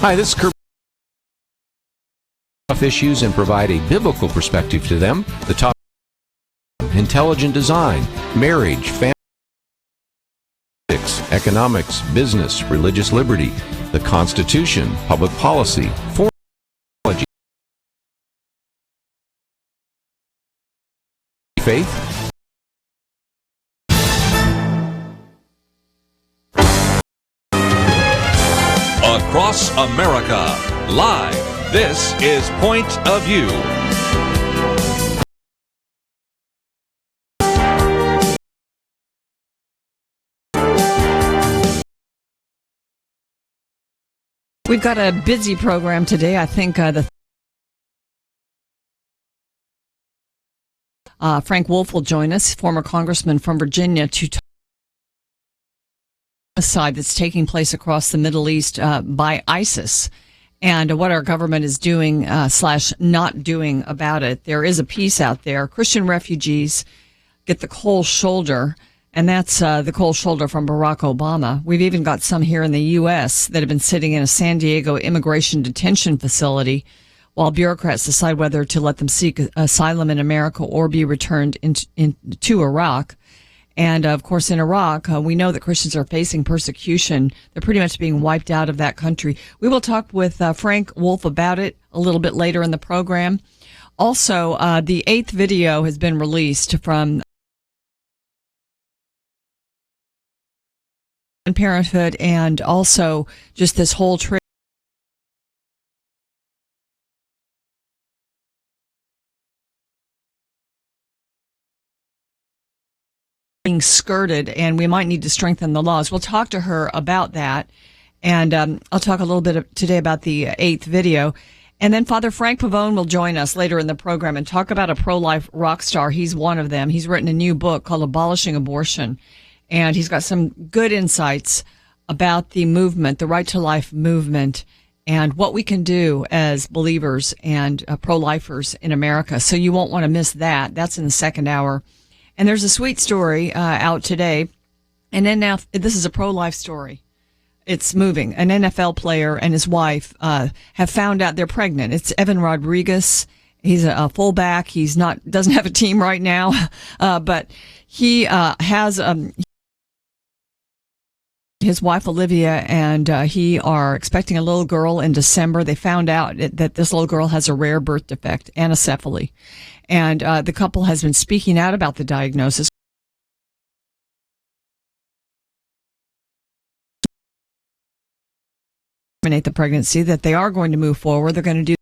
Hi, this is Kurt. Issues and provide a biblical perspective to them. The top: intelligent design, marriage, family, economics, business, religious liberty, the Constitution, public policy, foreign policy, faith. Across America, live. This is Point of View. We've got a busy program today. I think Frank Wolf will join us, former congressman from Virginia, to talk about the genocide that's taking place across the Middle East by ISIS. And what our government is doing / not doing about it. There is a piece out there. Christian refugees get the cold shoulder, and that's the cold shoulder from Barack Obama. We've even got some here in the U.S. that have been sitting in a San Diego immigration detention facility while bureaucrats decide whether to let them seek asylum in America or be returned to Iraq. And, of course, in Iraq, we know that Christians are facing persecution. They're pretty much being wiped out of that country. We will talk with Frank Wolf about it a little bit later in the program. Also, the 8th video has been released from Planned Parenthood, and also just this whole trip being skirted, and we might need to strengthen the laws. We'll talk to her about that, and I'll talk a little bit today about the 8th video. And then Father Frank Pavone will join us later in the program and talk about a pro-life rock star. He's one of them. He's written a new book called Abolishing Abortion, and he's got some good insights about the movement, the Right to Life movement, and what we can do as believers and pro-lifers in America. So you won't want to miss that. That's in the second hour. And there's a sweet story out today. And then now, this is a pro-life story. It's moving. An NFL player and his wife have found out they're pregnant. It's Evan Rodriguez. He's a fullback. Doesn't have a team right now, but he has his wife Olivia, and he are expecting a little girl in December. They found out that this little girl has a rare birth defect, anencephaly. And the couple has been speaking out about the diagnosis. Terminate the pregnancy, that they are going to move forward. They're going to do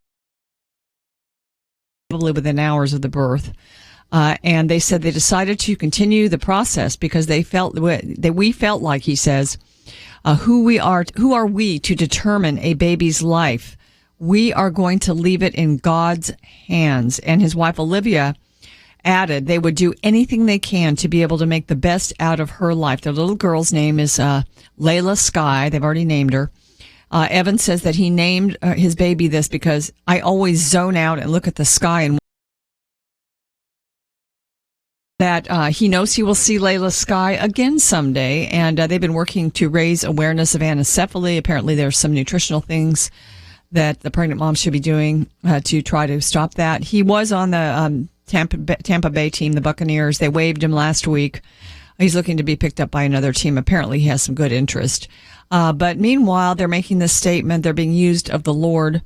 probably within hours of the birth. And they said they decided to continue the process because we felt like, he says, who are we to determine a baby's life? We are going to leave it in God's hands. And his wife, Olivia, added they would do anything they can to be able to make the best out of her life. Their little girl's name is Layla Sky. They've already named her. Evan says that he named his baby this because I always zone out and look at the sky, and that he knows he will see Layla Sky again someday. And they've been working to raise awareness of anencephaly. Apparently there's some nutritional things that the pregnant mom should be doing to try to stop that. He was on the Tampa Bay team, the Buccaneers. They waived him last week. He's looking to be picked up by another team. Apparently he has some good interest. But meanwhile, they're making this statement. They're being used of the Lord.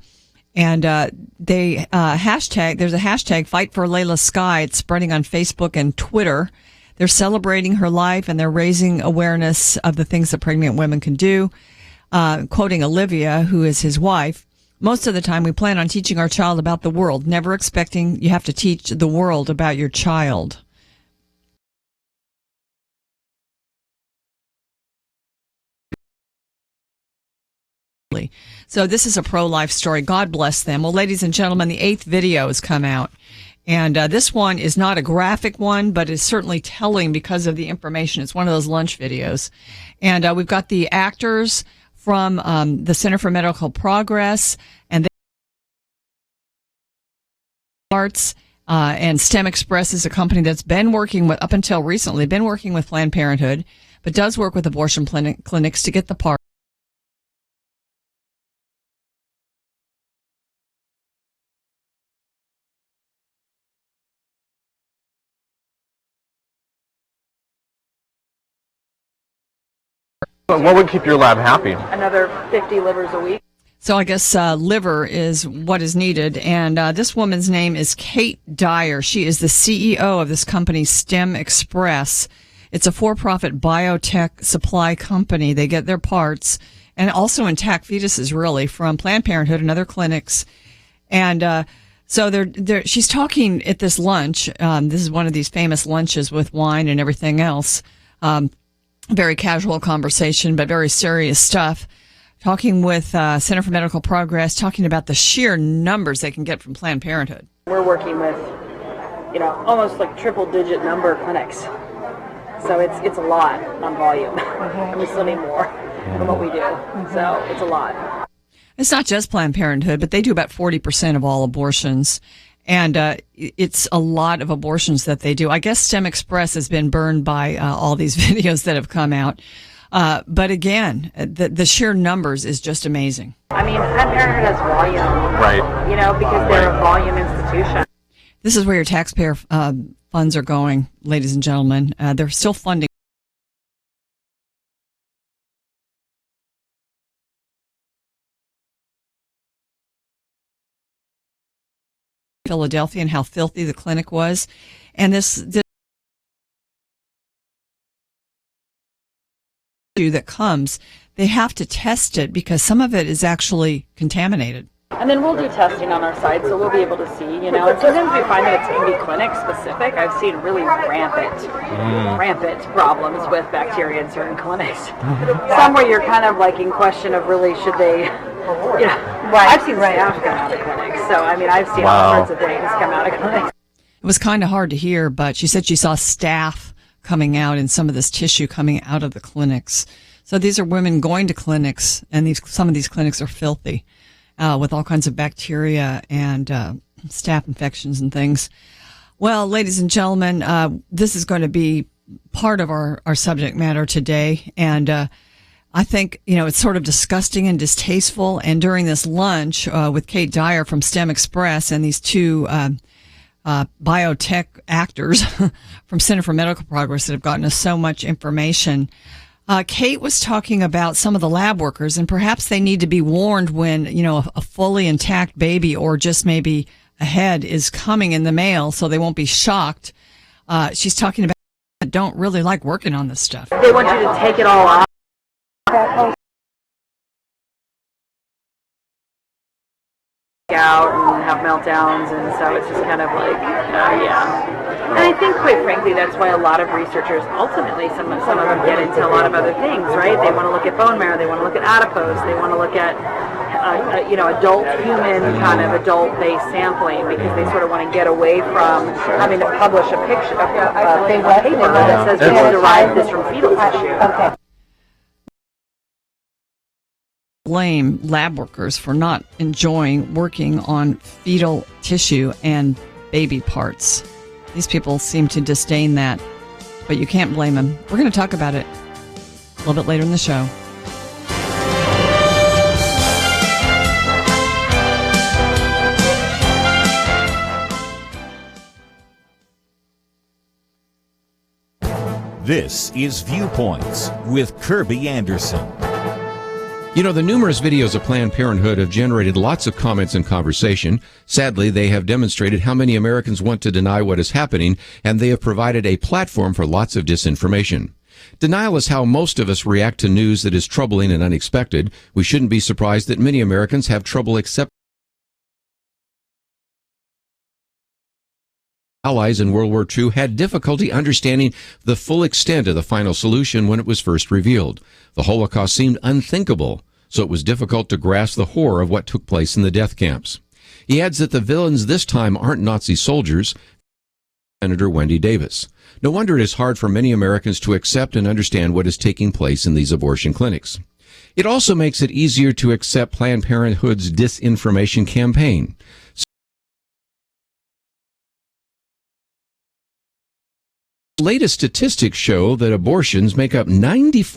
And there's a hashtag, Fight for Layla Sky. It's spreading on Facebook and Twitter. They're celebrating her life, and they're raising awareness of the things that pregnant women can do. Quoting Olivia, who is his wife, most of the time we plan on teaching our child about the world, never expecting you have to teach the world about your child. So this is a pro-life story. God bless them. Well, ladies and gentlemen, the 8th video has come out. And this one is not a graphic one, but is certainly telling because of the information. It's one of those lunch videos. And we've got the actors from the Center for Medical Progress and Arts. And STEM Express is a company that's been working with, up until recently, been working with Planned Parenthood, but does work with abortion clinics to get the part. But what would keep your lab happy? Another 50 livers a week. So I guess liver is what is needed. And this woman's name is Kate Dyer. She is the CEO of this company, STEM Express. It's a for-profit biotech supply company. They get their parts and also intact fetuses, really, from Planned Parenthood and other clinics. And so she's talking at this lunch. This is one of these famous lunches with wine and everything else. Very casual conversation, but very serious stuff. Talking with Center for Medical Progress, talking about the sheer numbers they can get from Planned Parenthood. We're working with, almost like triple-digit number of clinics. So it's a lot on volume. And we still need more from what we do. So it's a lot. It's not just Planned Parenthood, but they do about 40% of all abortions. And it's a lot of abortions that they do. I guess STEM Express has been burned by all these videos that have come out. But again, the sheer numbers is just amazing. I mean, Planned Parenthood has volume. Right. Because they're a volume institution. This is where your taxpayer funds are going, ladies and gentlemen. They're still funding. Philadelphia and how filthy the clinic was. And this that comes, they have to test it because some of it is actually contaminated. And then we'll do testing on our site, so we'll be able to see, And sometimes we find that it can be clinic specific. I've seen really rampant problems with bacteria in certain clinics. Some where you're kind of like in question of really should they, I've seen staff come out of clinics. So, I've seen all sorts of things come out of clinics. It was kind of hard to hear, but she said she saw staff coming out and some of this tissue coming out of the clinics. So these are women going to clinics, and some of these clinics are filthy with all kinds of bacteria and staph infections and things. Well, ladies and gentlemen, this is going to be part of our subject matter today. And I think, it's sort of disgusting and distasteful. And during this lunch with Kate Dyer from STEM Express and these two biotech actors from Center for Medical Progress that have gotten us so much information. Kate was talking about some of the lab workers, and perhaps they need to be warned when, a fully intact baby or just maybe a head is coming in the mail so they won't be shocked. She's talking about don't really like working on this stuff. They want you to take it all off. Out and have meltdowns, and so it's just kind of like, And I think, quite frankly, that's why a lot of researchers ultimately, some of them get into a lot of other things, right? They want to look at bone marrow, they want to look at adipose, they want to look at, adult human kind of adult-based sampling because they sort of want to get away from having to publish a paper that says we derived this from fetal tissue. Okay. Blame lab workers for not enjoying working on fetal tissue and baby parts. These people seem to disdain that, but you can't blame them. We're going to talk about it a little bit later in the show. This is Viewpoints with Kirby Anderson. The numerous videos of Planned Parenthood have generated lots of comments and conversation. Sadly, they have demonstrated how many Americans want to deny what is happening, and they have provided a platform for lots of disinformation. Denial is how most of us react to news that is troubling and unexpected. We shouldn't be surprised that many Americans have trouble accepting. Allies in World War II had difficulty understanding the full extent of the final solution when it was first revealed. The Holocaust seemed unthinkable, so it was difficult to grasp the horror of what took place in the death camps. He adds that the villains this time aren't Nazi soldiers. Senator Wendy Davis. No wonder it is hard for many Americans to accept and understand what is taking place in these abortion clinics. It also makes it easier to accept Planned Parenthood's disinformation campaign. Latest statistics show that abortions make up 94%.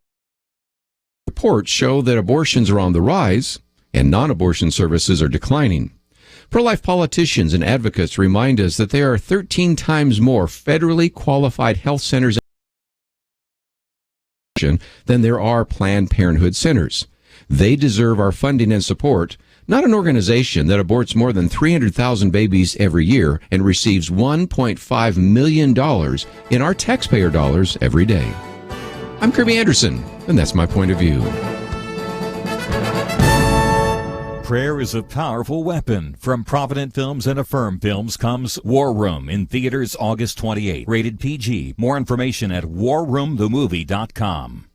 Reports show that abortions are on the rise and non-abortion services are declining. Pro-life politicians and advocates remind us that there are 13 times more federally qualified health centers abortion than there are Planned Parenthood centers. They deserve our funding and support, not an organization that aborts more than 300,000 babies every year and receives $1.5 million in our taxpayer dollars every day. I'm Kirby Anderson, and that's my point of view. Prayer is a powerful weapon. From Provident Films and Affirm Films comes War Room in theaters August 28. Rated PG. More information at warroomthemovie.com.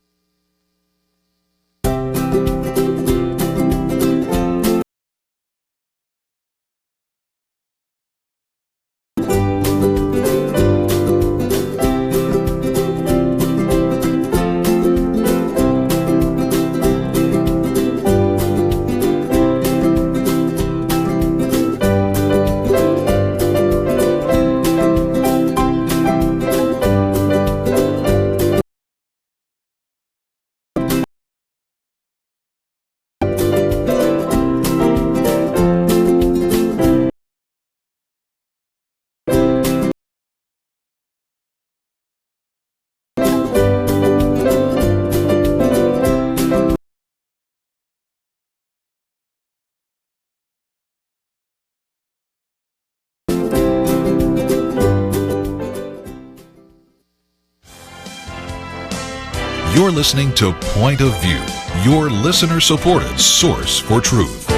You're listening to Point of View, your listener-supported source for truth.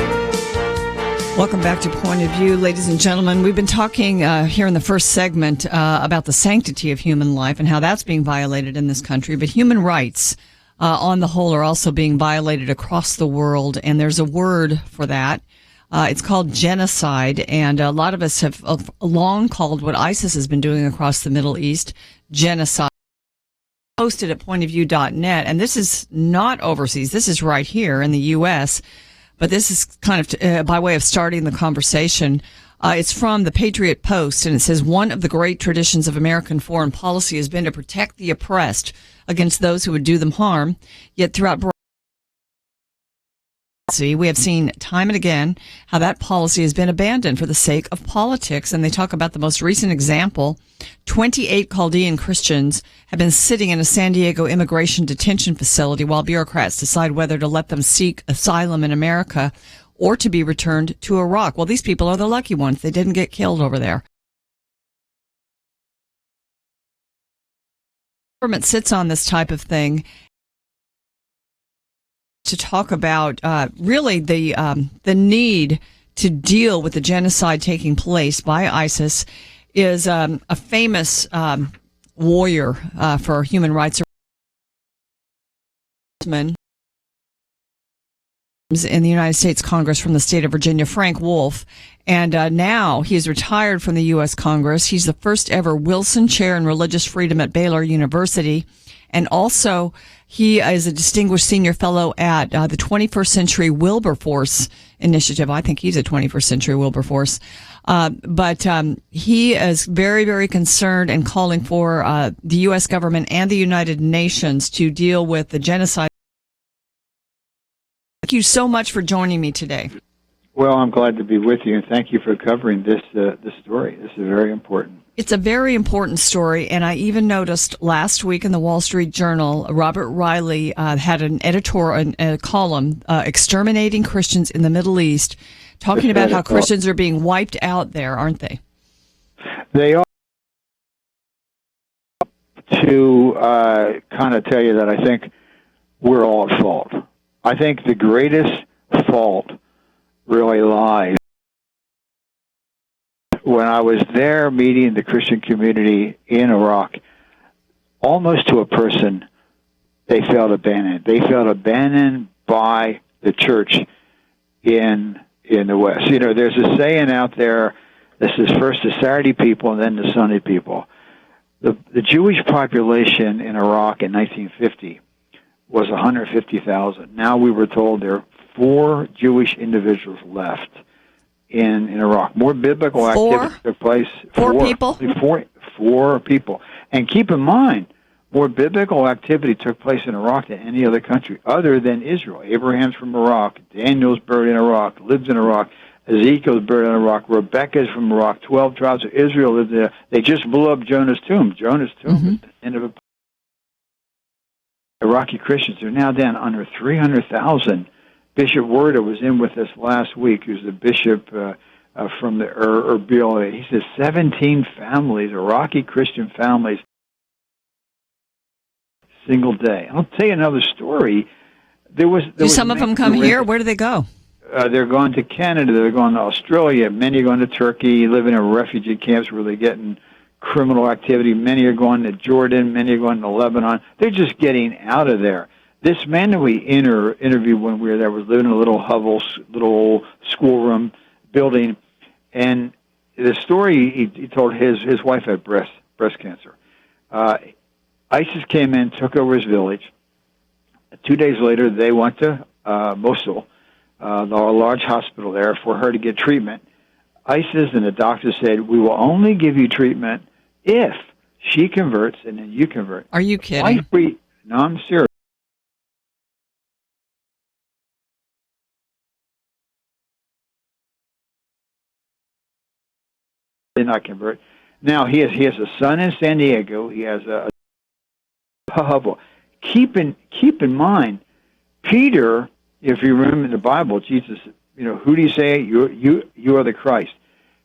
Welcome back to Point of View, ladies and gentlemen. We've been talking here in the first segment about the sanctity of human life and how that's being violated in this country. But human rights, on the whole, are also being violated across the world, and there's a word for that. It's called genocide, and a lot of us have long called what ISIS has been doing across the Middle East genocide. Posted at pointofview.net, and this is not overseas. This is right here in the U.S., but this is kind of by way of starting the conversation. It's from the Patriot Post, and it says, one of the great traditions of American foreign policy has been to protect the oppressed against those who would do them harm, yet throughout we have seen time and again how that policy has been abandoned for the sake of politics. And they talk about the most recent example. 28 Chaldean Christians have been sitting in a San Diego immigration detention facility while bureaucrats decide whether to let them seek asylum in America or to be returned to Iraq. Well, these people are the lucky ones. They didn't get killed over there. The government sits on this type of thing to talk about really the need to deal with the genocide taking place by ISIS is a famous warrior for human rights in the United States Congress from the state of Virginia, Frank Wolf. And now he is retired from the U.S. Congress. He's the first ever Wilson Chair in Religious Freedom at Baylor University. And also, he is a distinguished senior fellow at the 21st Century Wilberforce Initiative. I think he's a 21st Century Wilberforce. But he is very, very concerned and calling for the U.S. government and the United Nations to deal with the genocide. Thank you so much for joining me today. Well, I'm glad to be with you, and thank you for covering this story. This is very important. It's a very important story, and I even noticed last week in the Wall Street Journal, Robert Riley had an editorial, a column, Exterminating Christians in the Middle East, talking about how Christians are being wiped out there, aren't they? They are. To kind of tell you that I think we're all at fault. I think the greatest fault really lies when I was there meeting the Christian community in Iraq. Almost to a person, they felt abandoned. They felt abandoned by the church in the West. You know, there's a saying out there, this is first the Saturday people and then the Sunday people. The Jewish population in Iraq in 1950 was 150,000. Now we were told there are 4 Jewish individuals left in Iraq. More biblical activity took place. 4 people? 4 people. And keep in mind, more biblical activity took place in Iraq than any other country other than Israel. Abraham's from Iraq. Daniel's buried in Iraq, lives in Iraq. Ezekiel's buried in Iraq. Rebecca's from Iraq. 12 tribes of Israel lived there. They just blew up Jonah's tomb. Jonah's tomb is the end of a Iraqi Christians are now down under 300,000. Bishop Werder was in with us last week, who's the bishop from the Erbil. He says 17 families, Iraqi Christian families, single day. I'll tell you another story. Do some of them come here? Where do they go? They're going to Canada. They're going to Australia. Many are going to Turkey, living in refugee camps where they're getting criminal activity. Many are going to Jordan. Many are going to Lebanon. They're just getting out of there. This man that we interviewed when we were there was living in a little hovel, little schoolroom building. And the story he told, his wife had breast cancer. ISIS came in, took over his village. 2 days later, they went to Mosul, the large hospital there, for her to get treatment. ISIS and the doctor said, we will only give you treatment if she converts and then you convert. Are you kidding? No, I'm serious. Did not convert. Now, he has a son in San Diego. He has a Keep in mind, Peter, if you remember in the Bible, Jesus, who do you say? You are the Christ.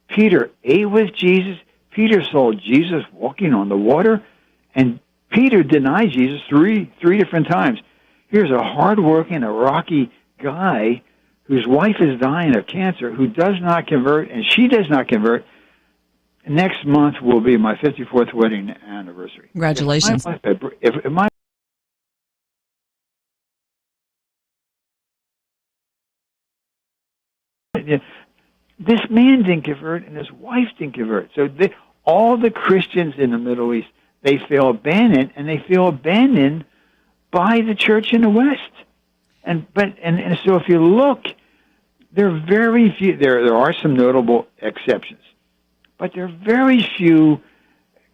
Peter ate with Jesus. Peter saw Jesus walking on the water, and Peter denied Jesus three different times. Here's a hard-working Iraqi guy whose wife is dying of cancer, who does not convert, and she does not convert. Next month will be my 54th wedding anniversary. Congratulations. If my this man didn't convert, and his wife didn't convert. So all the Christians in the Middle East, they feel abandoned, and they feel abandoned by the church in the West. And so if you look, there are very few. There are some notable exceptions, but there are very few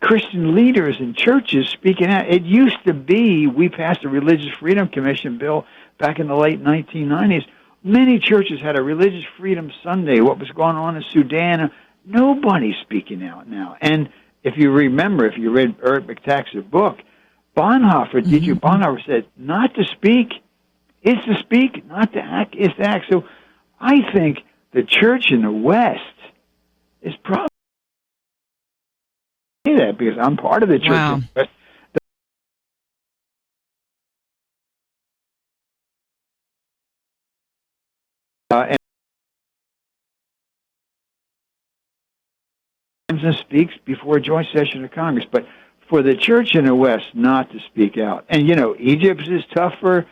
Christian leaders in churches speaking out. It used to be, we passed a Religious Freedom Commission bill back in the late 1990s. Many churches had a Religious Freedom Sunday. What was going on in Sudan? Nobody's speaking out now. And if you remember, if you read Eric McTax's book, Bonhoeffer, Dietrich Bonhoeffer said, not to speak is to speak, not to act is to act. So I think the church in the West is probably that, because I'm part of the church in the West. And speaks before a joint session of Congress, but for the church in the West not to speak out. And Egypt is tougher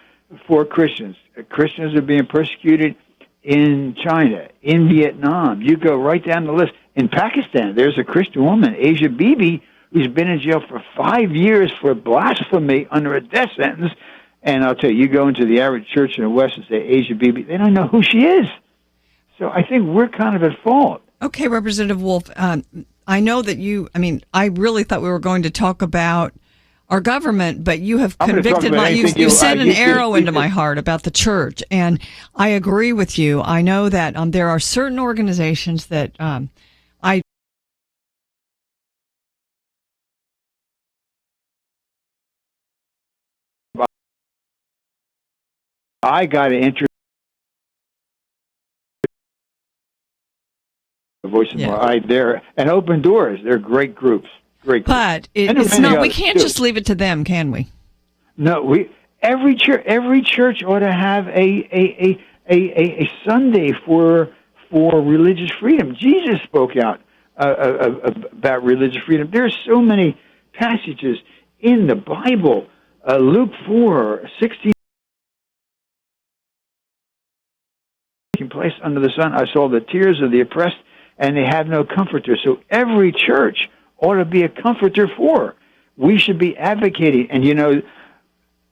for Christians. Christians are being persecuted in China, in Vietnam. You go right down the list. In Pakistan, there's a Christian woman, Asia Bibi, who's been in jail for 5 years for blasphemy under a death sentence. And I'll tell you, you go into the average church in the West and say Asia Bibi, they don't know who she is. So I think we're kind of at fault. Okay, Representative Wolf, I know that I really thought we were going to talk about our government, but you have convicted you sent an arrow into my heart about the church, and I agree with you. I know that there are certain organizations that I got an interest. The Voice of More, there, and Open Doors. They're great groups. Great groups. But it's not. We can't just leave it to them, can we? No, every church ought to have a Sunday for religious freedom. Jesus spoke out about religious freedom. There's so many passages in the Bible. Luke 4:16. Place under the sun, I saw the tears of the oppressed, and they have no comforter. So every church ought to be a comforter for. We should be advocating. And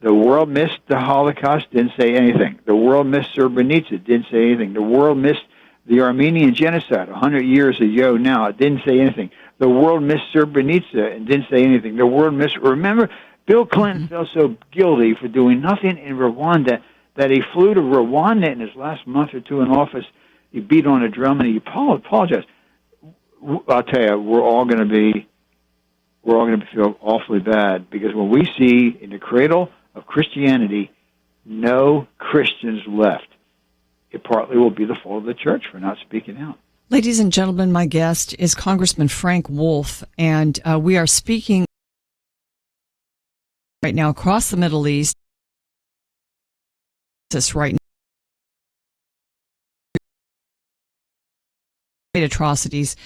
the world missed the Holocaust, didn't say anything. The world missed Srebrenica, didn't say anything. The world missed the Armenian genocide 100 years ago now, it didn't say anything. The world missed Srebrenica and didn't say anything. The world remember, Bill Clinton felt so guilty for doing nothing in Rwanda that he flew to Rwanda in his last month or two in office. He beat on a drum and he apologized. I'll tell you, we're all going to feel awfully bad, because when we see in the cradle of Christianity, no Christians left. It partly will be the fault of the church for not speaking out. Ladies and gentlemen, my guest is Congressman Frank Wolf, and we are speaking right now across the Middle East. This right now, atrocities.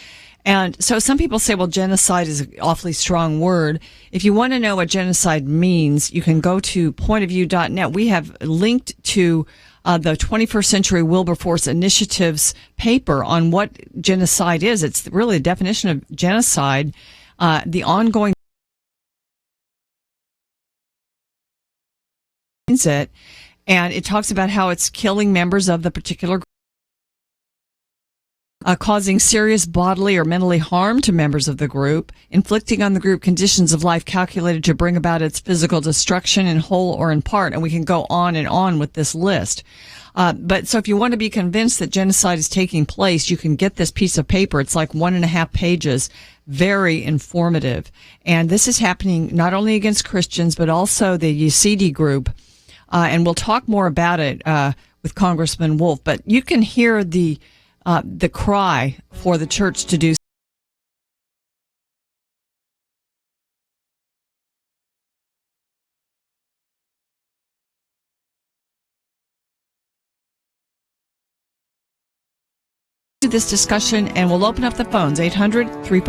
And so some people say, well, genocide is an awfully strong word. If you want to know what genocide means, you can go to pointofview.net. We have linked to the 21st Century Wilberforce Initiative's paper on what genocide is. It's really a definition of genocide, the ongoing it, and it talks about how it's killing members of the particular group, causing serious bodily or mentally harm to members of the group, inflicting on the group conditions of life calculated to bring about its physical destruction in whole or in part. And we can go on with this list. But so if you want to be convinced that genocide is taking place, you can get this piece of paper. It's like 1.5 pages, very informative. And this is happening not only against Christians, but also the Yazidi group. And we'll talk more about it with Congressman Wolf. But you can hear the cry for the church to do. This discussion, and we'll open up the phones 800-35.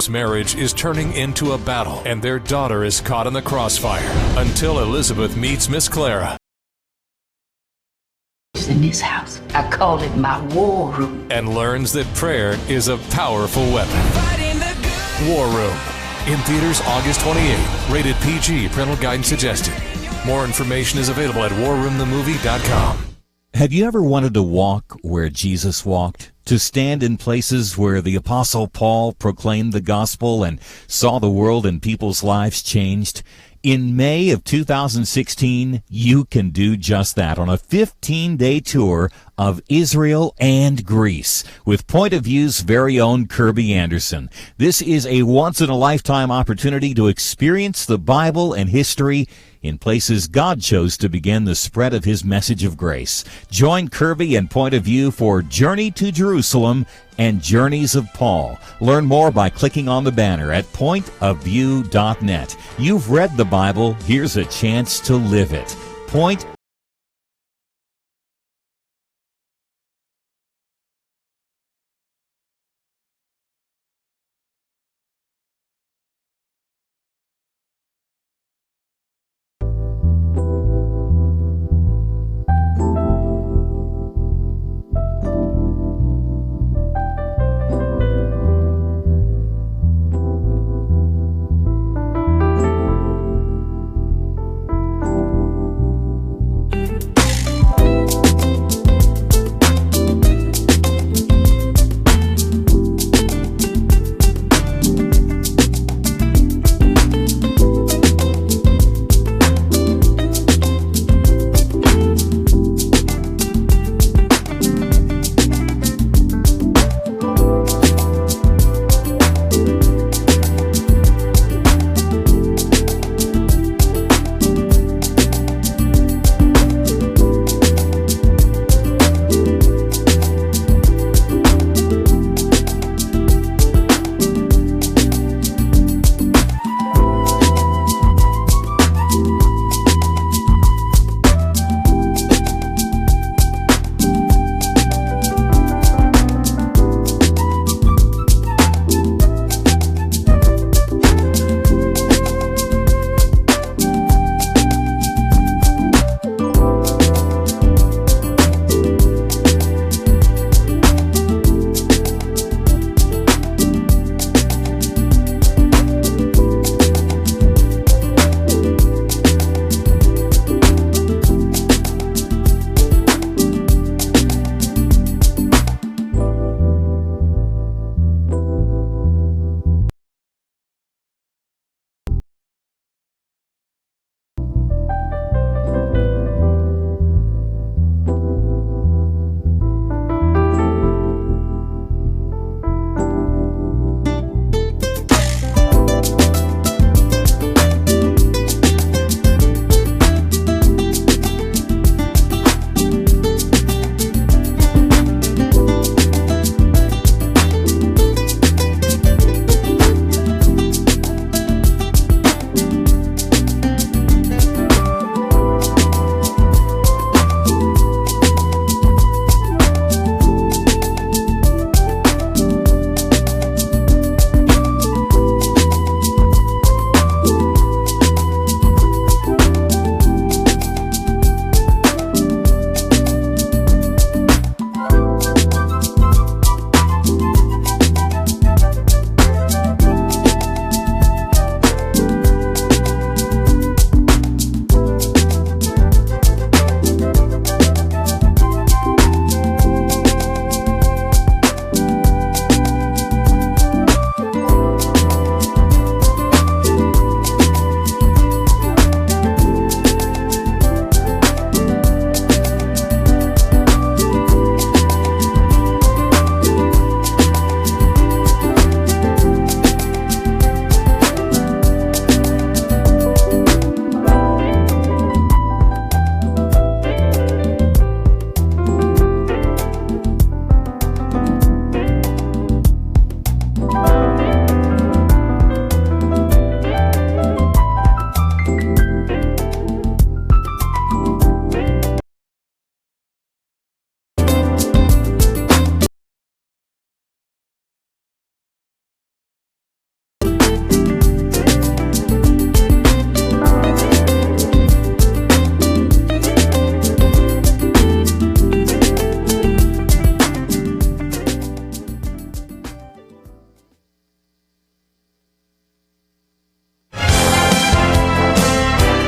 Marriage is turning into a battle, and their daughter is caught in the crossfire until Elizabeth meets Miss Clara. In this house, I call it my war room, And learns that prayer is a powerful weapon. War Room. In theaters August 28th. Rated PG. Parental guidance suggested. More information is available at warroomthemovie.com. Have you ever wanted to walk where Jesus walked? To stand in places where the Apostle Paul proclaimed the gospel and saw the world and people's lives changed? In May of 2016, you can do just that on a 15-day tour of Israel and Greece with Point of View's very own Kirby Anderson. This is a once-in-a-lifetime opportunity to experience the Bible and history in places God chose to begin the spread of his message of grace. Join Kirby and Point of View for Journey to Jerusalem and Journeys of Paul. Learn more by clicking on the banner at pointofview.net. You've read the Bible. Here's a chance to live it. Point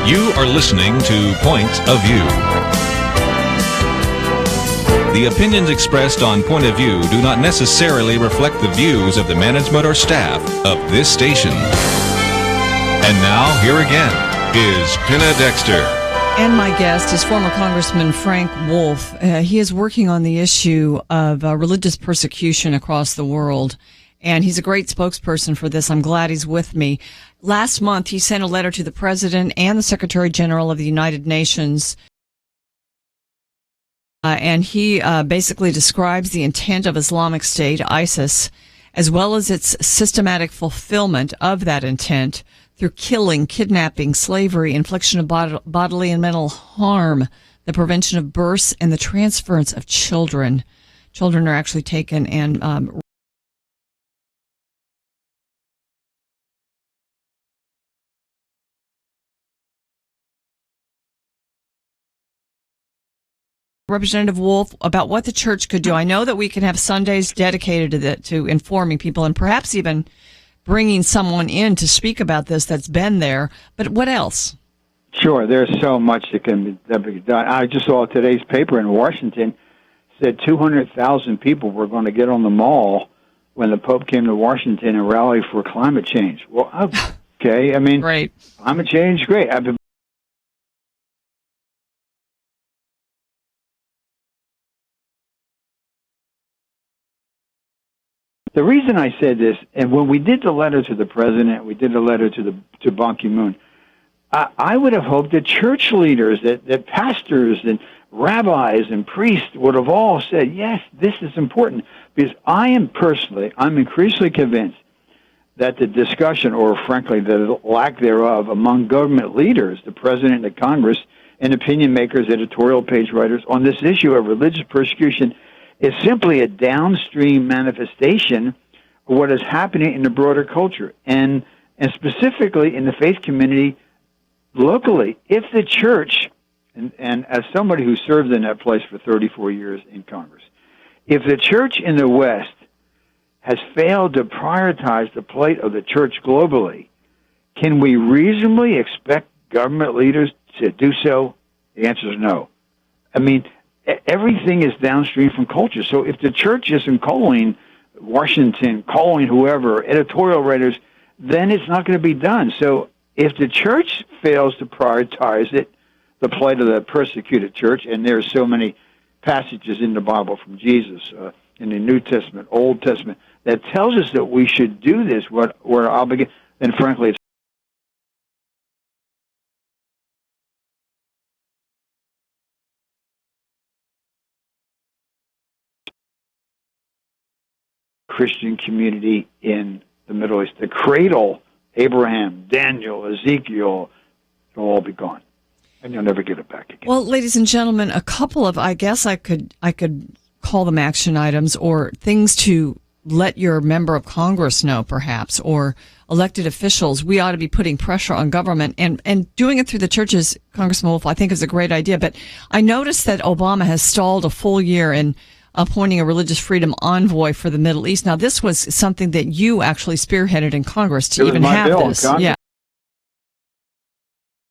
You are listening to Point of View. The opinions expressed on Point of View do not necessarily reflect the views of the management or staff of this station. And now, here again, is Penna Dexter. And my guest is former Congressman Frank Wolf. He is working on the issue of religious persecution across the world. And he's a great spokesperson for this. I'm glad he's with me. Last month, he sent a letter to the President and the Secretary General of the United Nations. And he basically describes the intent of Islamic State, ISIS, as well as its systematic fulfillment of that intent through killing, kidnapping, slavery, infliction of bodily and mental harm, the prevention of births, and the transference of children. Children are actually taken and Representative Wolf, about what the church could do. I know that we can have Sundays dedicated to informing people and perhaps even bringing someone in to speak about this that's been there. But what else? Sure, there's so much that can be done. I just saw today's paper in Washington said 200,000 people were going to get on the mall when the Pope came to Washington and rally for climate change. Well, okay, I mean, right. Climate change, great. The reason I said this, and when we did the letter to the president, we did the letter to Ban Ki-moon, I would have hoped that church leaders, that pastors and rabbis and priests would have all said, yes, this is important. Because I'm increasingly convinced that the discussion, or frankly, the lack thereof, among government leaders, the president, the Congress, and opinion makers, editorial page writers, on this issue of religious persecution is simply a downstream manifestation of what is happening in the broader culture, and specifically in the faith community locally. If the church, and as somebody who served in that place for 34 years in Congress, if the church in the West has failed to prioritize the plight of the church globally, can we reasonably expect government leaders to do so? The answer is no. I mean, everything is downstream from culture. So if the church isn't calling Washington, calling whoever, editorial writers, then it's not going to be done. So if the church fails to prioritize it, the plight of the persecuted church, and there are so many passages in the Bible from Jesus, in the New Testament, Old Testament, that tells us that we should do this, we're obligated, then frankly, it's Christian community in the Middle East. The cradle, Abraham, Daniel, Ezekiel, will all be gone, and you'll never get it back again. Well, ladies and gentlemen, a couple of, I guess I could call them action items or things to let your member of Congress know, perhaps, or elected officials. We ought to be putting pressure on government and doing it through the churches. Congressman Wolf, I think, is a great idea. But I noticed that Obama has stalled a full year in appointing a religious freedom envoy for the Middle East. Now, this was something that you actually spearheaded in Congress to even have this. Yeah.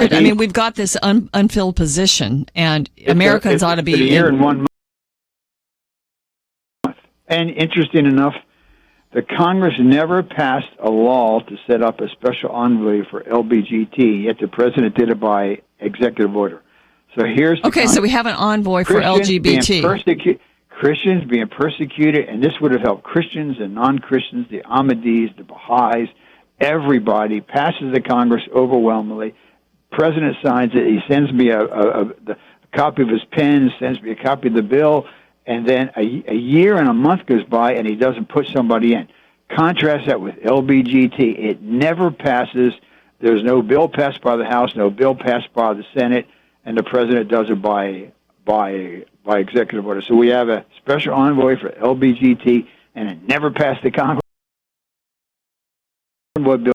I mean, we've got this unfilled position, and Americans ought to be a year and 1 month. And interesting enough, the Congress never passed a law to set up a special envoy for LBGT, yet the president did it by executive order. So here's the so we have an envoy for LGBT. Christians being persecuted, and this would have helped Christians and non-Christians, the Ahmadis, the Baha'is, everybody. Passes the Congress overwhelmingly. President signs it. He sends me a copy of his pen, sends me a copy of the bill, and then a year and a month goes by, and he doesn't put somebody in. Contrast that with LBGT. It never passes. There's no bill passed by the House, no bill passed by the Senate, and the president does it by executive order. So we have a special envoy for LBGT, and it never passed the Congress. Bill,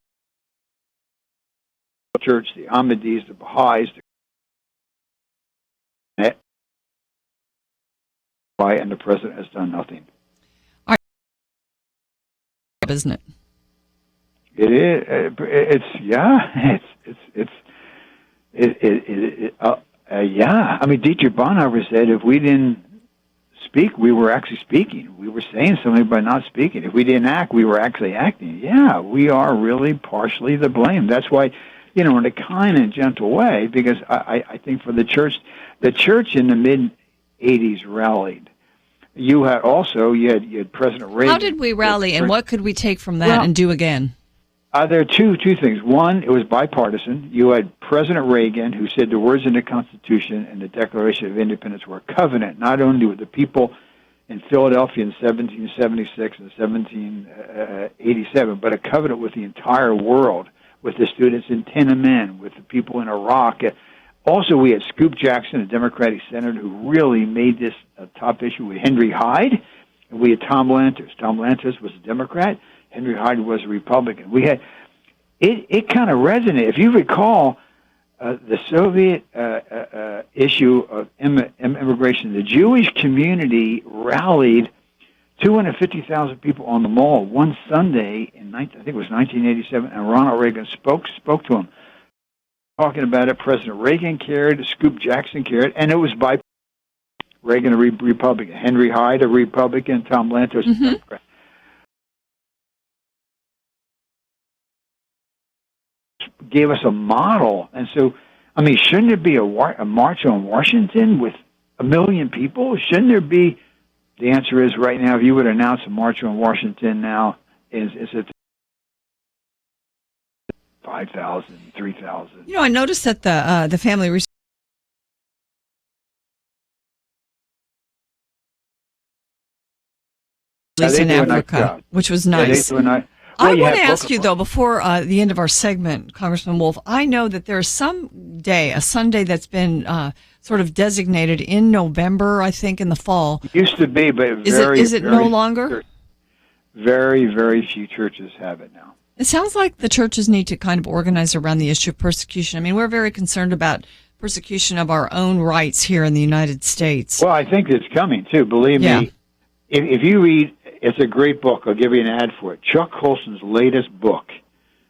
Church, the Ahmadis, the Baha'is, and the president has done nothing. All right. Isn't it? Yeah. I mean, Dietrich Bonhoeffer said if we didn't speak, we were actually speaking. We were saying something by not speaking. If we didn't act, we were actually acting. Yeah, we are really partially to blame. That's why, in a kind and gentle way, because I think for the church in the mid-'80s rallied. You had President Reagan. How did we rally, and what could we take from that and do again? There are two things. One, it was bipartisan. You had President Reagan, who said the words in the Constitution and the Declaration of Independence were a covenant, not only with the people in Philadelphia in 1776 and 1787, but a covenant with the entire world, with the students in Tiananmen, with the people in Iraq. Also, we had Scoop Jackson, a Democratic senator, who really made this a top issue with Henry Hyde. And we had Tom Lantos. Tom Lantos was a Democrat. Henry Hyde was a Republican. We had it kind of resonated. If you recall, the Soviet issue of immigration, the Jewish community rallied 250,000 people on the mall one Sunday in I think it was 1987, and Ronald Reagan spoke to them, talking about it. President Reagan cared, Scoop Jackson cared, and it was by Reagan, a Republican, Henry Hyde, a Republican, Tom Lantos, a Democrat. Gave us a model. And so, I mean, shouldn't there be a march on Washington with 1 million people? Shouldn't there be? The answer is right now, if you would announce a march on Washington now, is it 5,000, 3,000? I noticed that the family research in Africa, which was nice. I want to ask you, though, before the end of our segment, Congressman Wolf, I know that there's some day, a Sunday that's been sort of designated in November, I think, in the fall. It used to be, but is it no longer? Very, very few churches have it now. It sounds like the churches need to kind of organize around the issue of persecution. I mean, we're very concerned about persecution of our own rights here in the United States. Well, I think it's coming, too. Believe me. If you read, it's a great book. I'll give you an ad for it. Chuck Colson's latest book.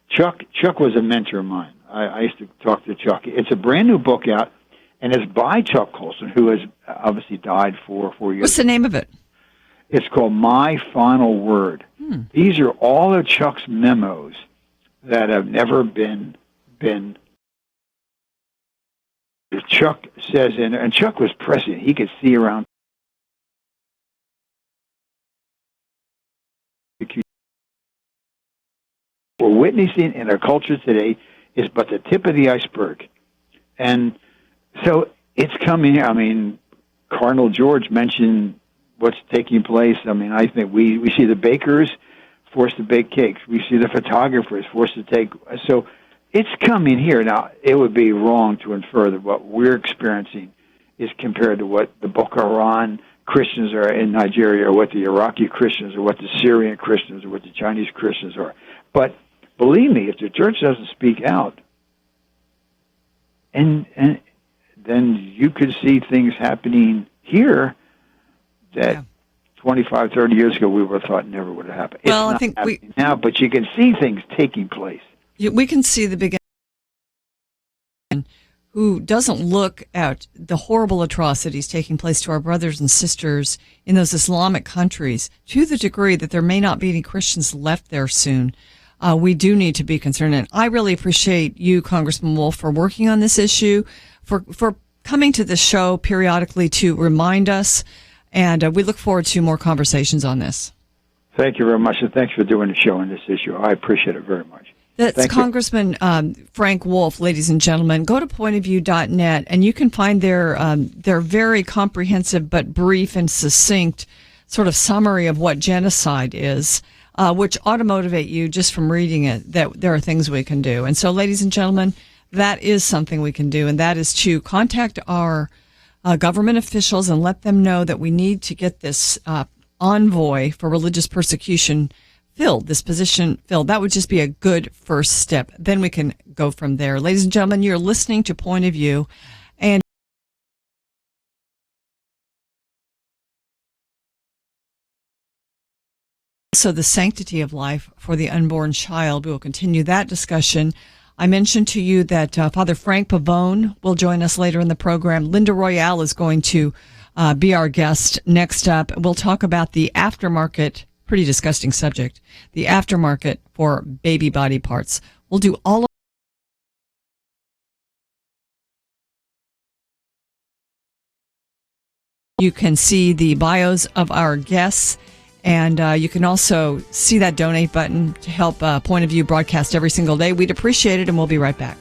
Chuck was a mentor of mine. I used to talk to Chuck. It's a brand new book out, and it's by Chuck Colson, who has obviously died 4 years. What's the name of it? It's called My Final Word. These are all of Chuck's memos that have never been. Chuck says, and Chuck was prescient. He could see around. We're witnessing in our culture today is but the tip of the iceberg. And so it's coming. I mean, Cardinal George mentioned what's taking place. I mean, I think we see the bakers forced to bake cakes. We see the photographers forced to take. So it's coming here. Now, it would be wrong to infer that what we're experiencing is compared to what the Boko Haram Christians are in Nigeria, or what the Iraqi Christians, or what the Syrian Christians, or what the Chinese Christians are. But believe me, if the church doesn't speak out, and then you could see things happening here that 25, 30 years ago we would have thought never would have happened. Well, I think now, but you can see things taking place. We can see the beginning. Who doesn't look at the horrible atrocities taking place to our brothers and sisters in those Islamic countries, to the degree that there may not be any Christians left there soon. We do need to be concerned. And I really appreciate you, Congressman Wolf, for working on this issue, for coming to the show periodically to remind us. And we look forward to more conversations on this. Thank you very much, and thanks for doing the show on this issue. I appreciate it very much. That's Congressman Frank Wolf, ladies and gentlemen. Go to pointofview.net, and you can find their very comprehensive but brief and succinct sort of summary of what genocide is, which ought to motivate you just from reading it, that there are things we can do. And so, ladies and gentlemen, that is something we can do, and that is to contact our government officials and let them know that we need to get this envoy for religious persecution filled, this position filled. That would just be a good first step. Then we can go from there. Ladies and gentlemen, you're listening to Point of View, and also the sanctity of life for the unborn child. We will continue that discussion I mentioned to you that Father Frank Pavone will join us later in the program. Linda Royall is going to be our guest next up. We'll talk about the aftermarket, pretty disgusting subject, the aftermarket for baby body parts. We'll do all of You can see the bios of our guests, and you can also see that donate button to help Point of View broadcast every single day. We'd appreciate it, and we'll be right back.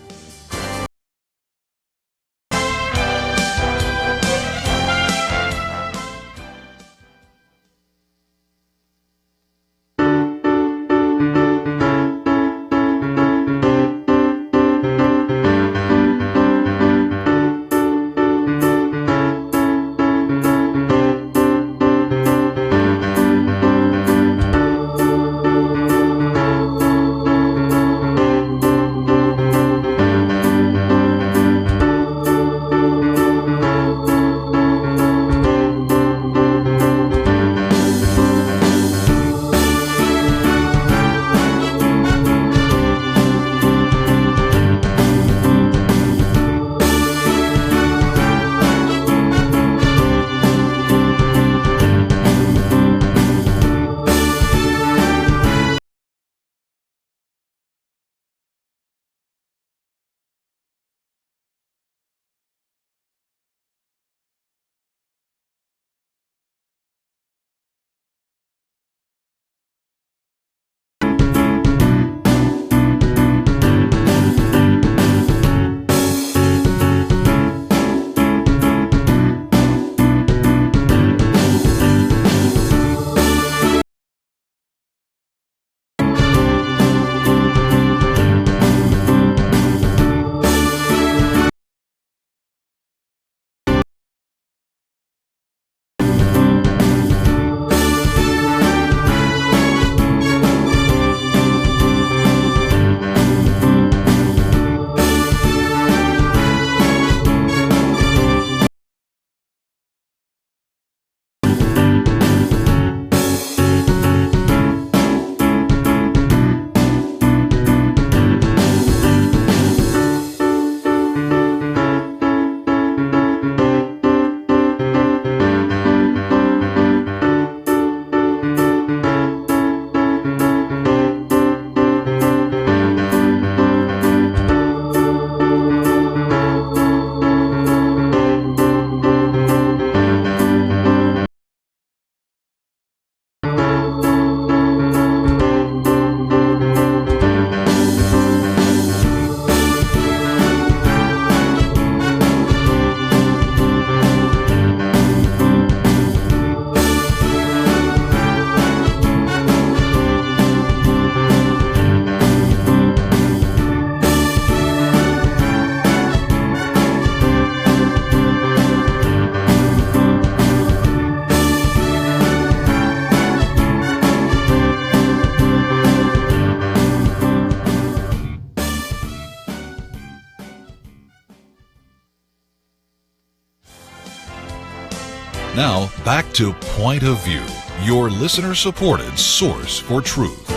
Now, back to Point of View, your listener-supported source for truth.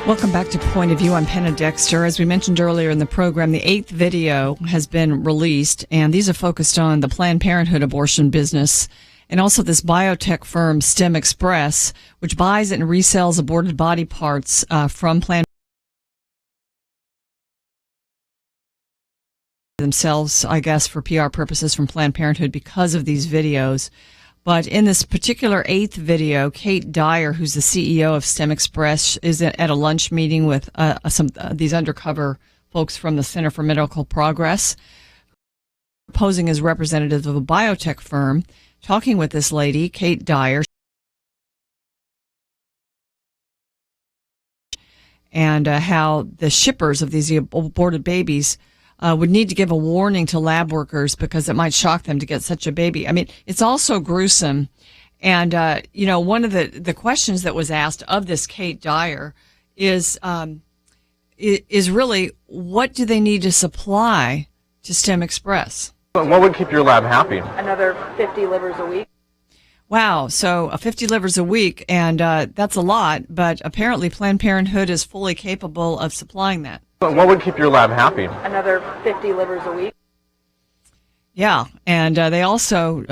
Welcome back to Point of View. I'm Penna Dexter. As we mentioned earlier in the program, the 8th video has been released, and these are focused on the Planned Parenthood abortion business and also this biotech firm, STEM Express, which buys and resells aborted body parts from Planned themselves, I guess, for PR purposes from Planned Parenthood because of these videos. But in this particular 8th video, Kate Dyer, who's the CEO of STEM Express, is at a lunch meeting with these undercover folks from the Center for Medical Progress, posing as representatives of a biotech firm, talking with this lady, Kate Dyer, and how the shippers of these aborted babies would need to give a warning to lab workers because it might shock them to get such a baby. I mean, it's also gruesome. And, one of the questions that was asked of this Kate Dyer is really, what do they need to supply to STEM Express? What would keep your lab happy? Another 50 livers a week. Wow, so 50 livers a week, and that's a lot, but apparently Planned Parenthood is fully capable of supplying that. But what would keep your lab happy? Another 50 livers a week. Yeah, and they also,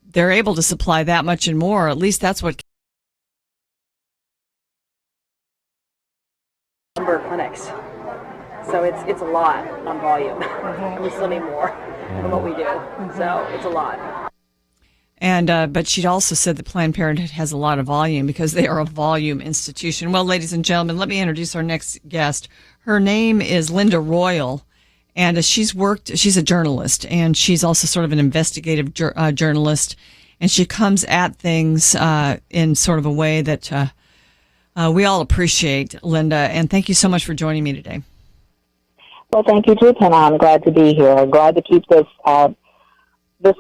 they're able to supply that much and more. At least that's what... Number of clinics. So it's a lot on volume. We still need more than what we do. So it's a lot. And but she also said that Planned Parenthood has a lot of volume because they are a volume institution. Well, ladies and gentlemen, let me introduce our next guest. Her name is Linda Royall, and she's a journalist, and she's also sort of an investigative journalist, and she comes at things in sort of a way that we all appreciate, Linda, and thank you so much for joining me today. Well, thank you too, Penna. I'm glad to be here. I'm glad to keep this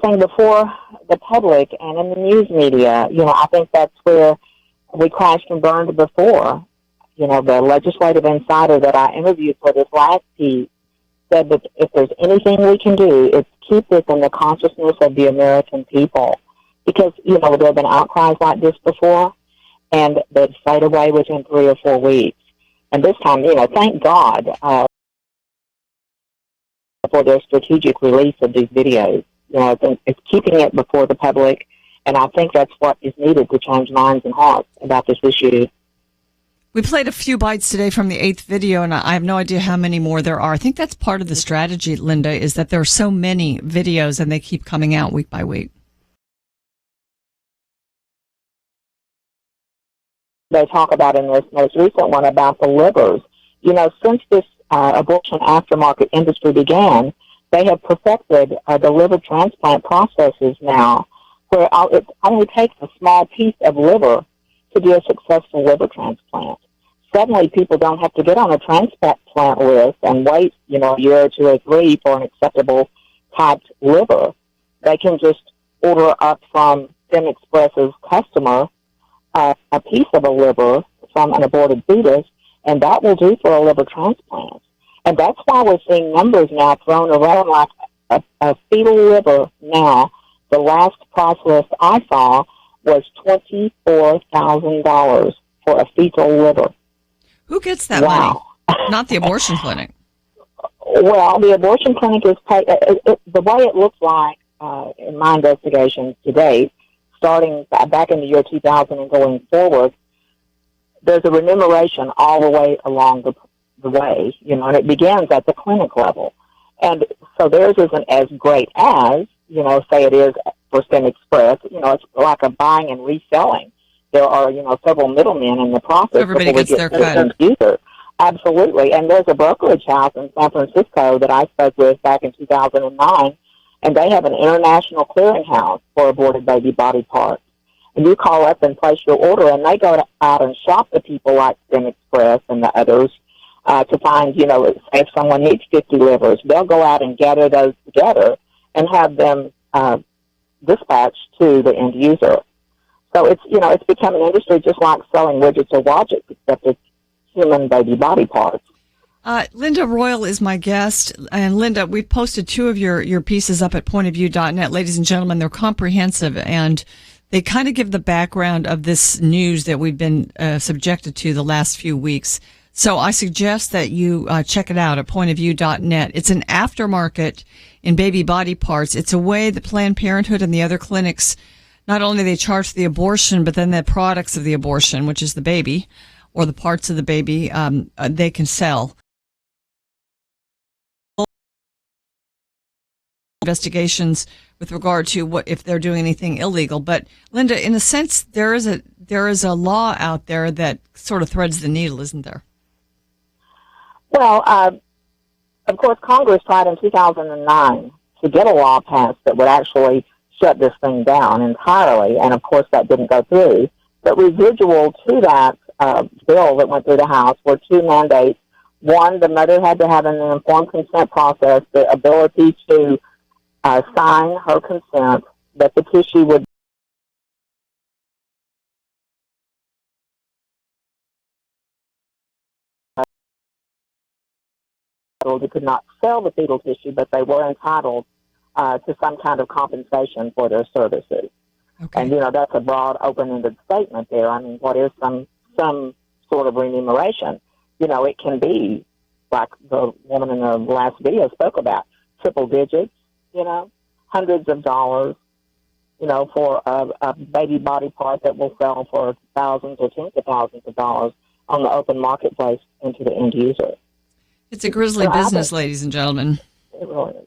thing before the public and in the news media. You know, I think that's where we crashed and burned before. You know, the legislative insider that I interviewed for this last piece said that if there's anything we can do, it's keep this in the consciousness of the American people. Because, you know, there have been outcries like this before, and they'd fade away within 3 or 4 weeks. And this time, you know, thank God for their strategic release of these videos. You know, it's keeping it before the public, and I think that's what is needed to change minds and hearts about this issue. We played a few bites today from the 8th video, and I have no idea how many more there are. I think that's part of the strategy, Linda, is that there are so many videos, and they keep coming out week by week. They talk about in this most recent one about the livers. You know, since this abortion aftermarket industry began, they have perfected the liver transplant processes now, where it only takes a small piece of liver to do a successful liver transplant. Suddenly, people don't have to get on a transplant list and wait, you know, a year or 2 or 3 for an acceptable typed liver. They can just order up from Fem Express's customer a piece of a liver from an aborted fetus, and that will do for a liver transplant. And that's why we're seeing numbers now thrown around like a fetal liver now. The last price list I saw was $24,000 for a fetal liver. Who gets that money? Not the abortion clinic. Well, the abortion clinic is paid. The way it looks like in my investigations to date, starting back in the year 2000 and going forward, there's a remuneration all the way along the way, you know, and it begins at the clinic level. And so theirs isn't as great as, you know, say it is for Fem Express. You know, it's like a buying and reselling. There are, you know, several middlemen in the process. Everybody gets their cut. Absolutely. And there's a brokerage house in San Francisco that I spoke with back in 2009, and they have an international clearinghouse for aborted baby body parts. And you call up and place your order, and they go out and shop the people like Fem Express and the others to find, you know, if someone needs 50 livers, they'll go out and gather those together and have them dispatched to the end user. So it's, you know, it's become an industry just like selling widgets or watches, except it's human baby body parts. Linda Royall is my guest. And Linda, we've posted 2 of your pieces up at pointofview.net. Ladies and gentlemen, they're comprehensive, and they kind of give the background of this news that we've been subjected to the last few weeks. So I suggest that you check it out at pointofview.net. It's an aftermarket in baby body parts. It's a way that Planned Parenthood and the other clinics, not only they charge the abortion, but then the products of the abortion, which is the baby or the parts of the baby, they can sell. Investigations with regard to what if they're doing anything illegal. But Linda, in a sense, there is a law out there that sort of threads the needle, isn't there? Well, of course, Congress tried in 2009 to get a law passed that would actually shut this thing down entirely, and of course that didn't go through. But residual to that bill that went through the House were 2 mandates. One, the mother had to have an informed consent process, the ability to sign her consent that the tissue would they could not sell the fetal tissue, but they were entitled to some kind of compensation for their services. Okay. And, you know, that's a broad, open-ended statement there. I mean, what is some sort of remuneration? You know, it can be like the woman in the last video spoke about, triple digits, hundreds of dollars, for a baby body part that will sell for thousands or tens of thousands of dollars on the open marketplace into the end user. It's a grisly business, ladies and gentlemen. It really is.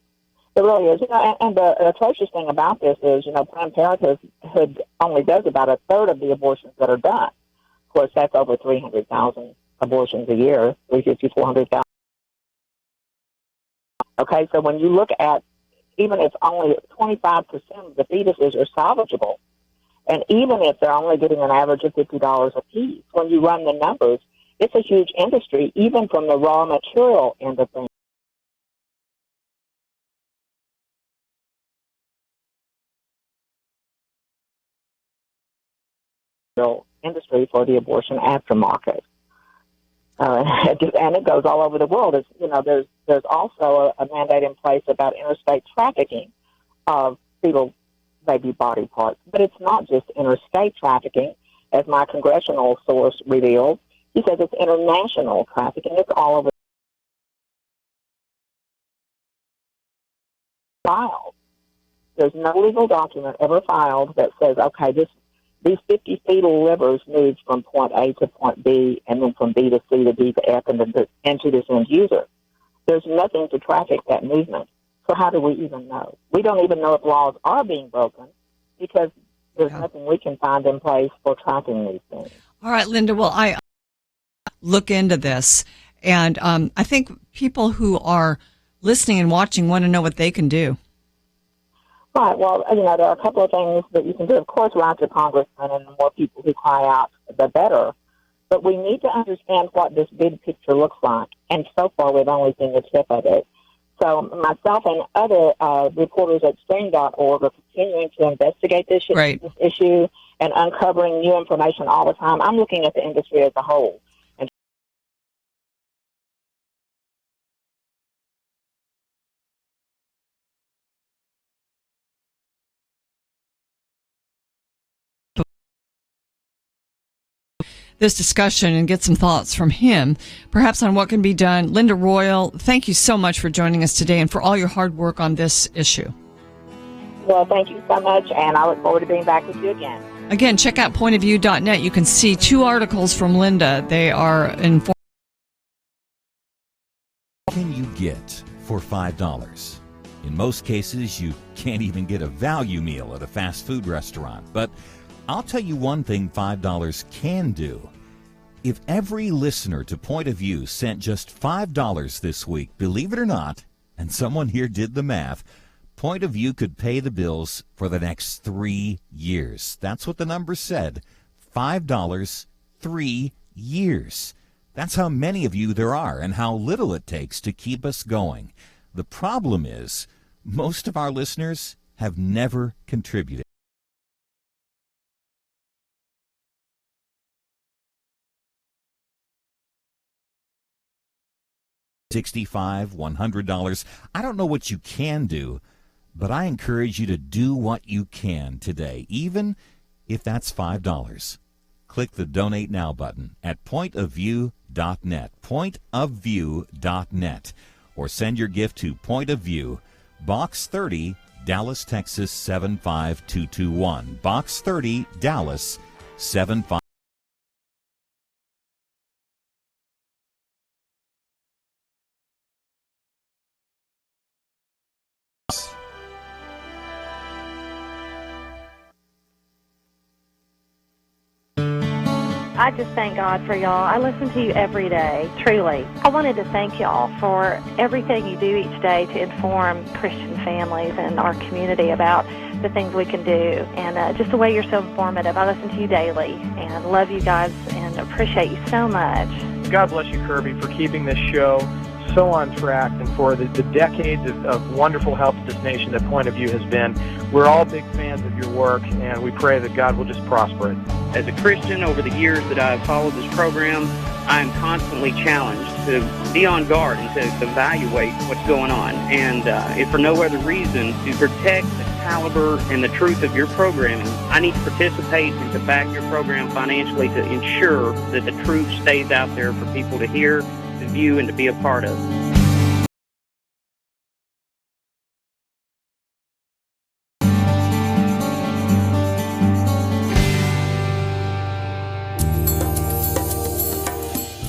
It really is. And the atrocious thing about this is, Planned Parenthood only does about a third of the abortions that are done. Of course, that's over 300,000 abortions a year, 350, 400,000. Okay, so when you look at, even if only 25% of the fetuses are salvageable, and even if they're only getting an average of $50 a piece, when you run the numbers, it's a huge industry, even from the raw material end of things. Industry for the abortion aftermarket. And it goes all over the world. There's also a mandate in place about interstate trafficking of fetal baby body parts. But it's not just interstate trafficking, as my congressional source revealed. He says it's international trafficking. It's all over. Filed. There's no legal document ever filed that says, okay, these 50 fetal livers moved from point A to point B, and then from B to C to D to F, and then into this end user. There's nothing to traffic that movement. So how do we even know? We don't even know if laws are being broken because there's nothing we can find in place for tracking these things. All right, Linda, well, I look into this, and I think people who are listening and watching want to know what they can do. Right. Well, there are a couple of things that you can do. Of course, write to Congressman, and the more people who cry out, the better. But we need to understand what this big picture looks like. And so far, we've only seen the tip of it. So myself and other reporters at Stream.org are continuing to investigate this issue and uncovering new information all the time. I'm looking at the industry as a whole. This discussion and get some thoughts from him, perhaps on what can be done. Linda Royall, thank you so much for joining us today and for all your hard work on this issue. Well, thank you so much, and I look forward to being back with you again. Again, check out pointofview.net. You can see 2 articles from Linda. They are informed. What can you get for $5? In most cases, you can't even get a value meal at a fast food restaurant, but I'll tell you one thing $5 can do. If every listener to Point of View sent just $5 this week, believe it or not, and someone here did the math, Point of View could pay the bills for the next 3 years. That's what the number said. $5, 3 years. That's how many of you there are and how little it takes to keep us going. The problem is, most of our listeners have never contributed. $65, $100. I don't know what you can do, but I encourage you to do what you can today, even if that's $5. Click the Donate Now button at pointofview.net, pointofview.net, or send your gift to Point of View, Box 30, Dallas, Texas 75221. Box 30, Dallas 75221. I just thank God for y'all. I listen to you every day, truly. I wanted to thank y'all for everything you do each day to inform Christian families and our community about the things we can do, and just the way you're so informative. I listen to you daily and love you guys and appreciate you so much. God bless you, Kirby, for keeping this show so on track and for the decades of wonderful help to this nation that Point of View has been. We're all big fans of your work, and we pray that God will just prosper it. As a Christian, over the years that I've followed this program, I am constantly challenged to be on guard and to evaluate what's going on. And if for no other reason, to protect the caliber and the truth of your programming, I need to participate and to back your program financially to ensure that the truth stays out there for people to hear, to to view and to be a part of.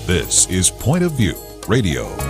This is Point of View Radio.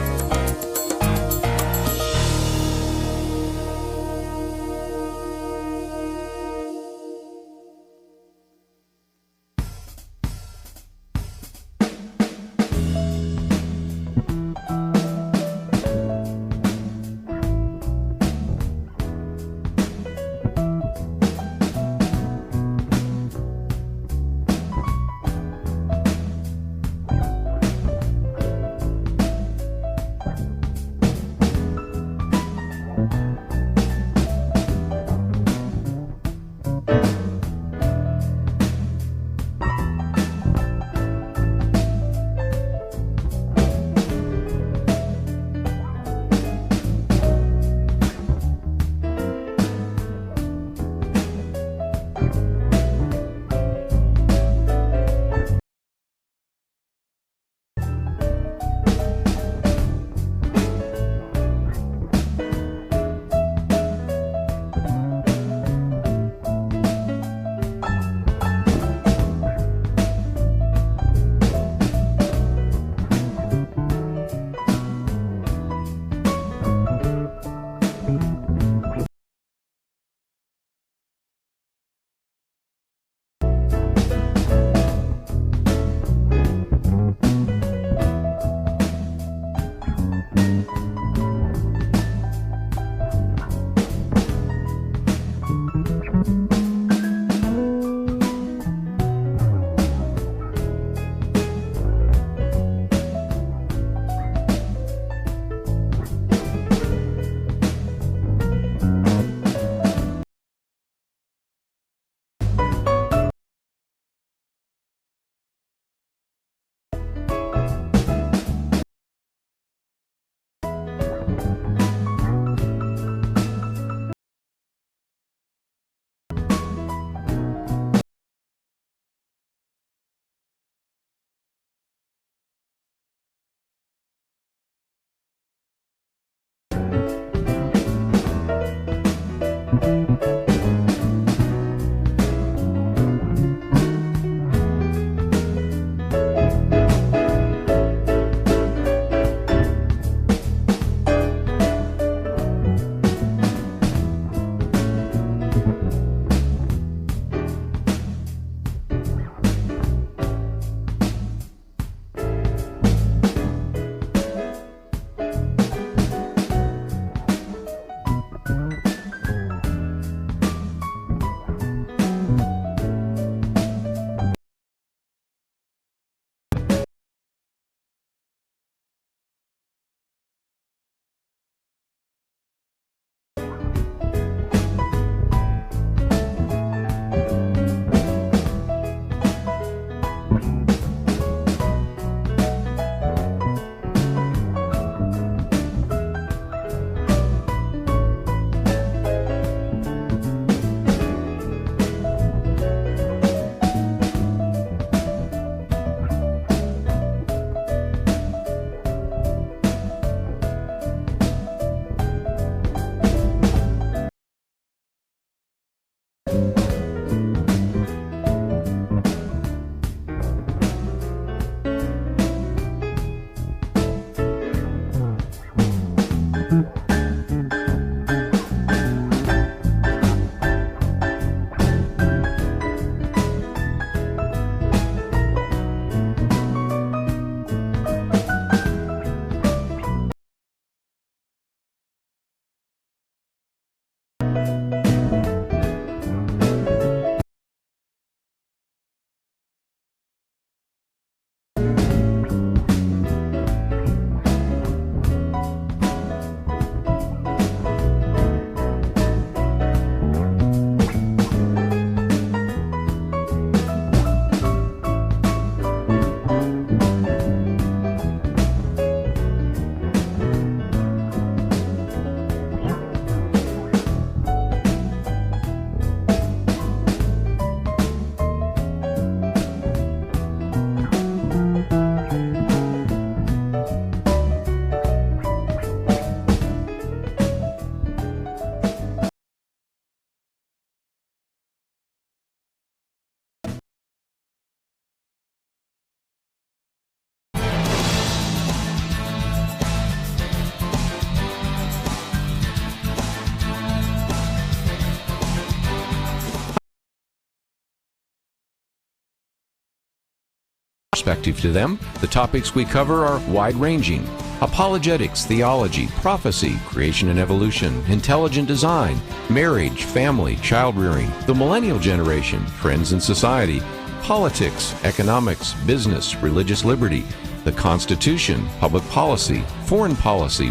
perspective to them. The topics we cover are wide-ranging: apologetics, theology, prophecy, creation and evolution, intelligent design, marriage, family, child-rearing, the millennial generation, trends in society, politics, economics, business, religious liberty, the Constitution, public policy, foreign policy,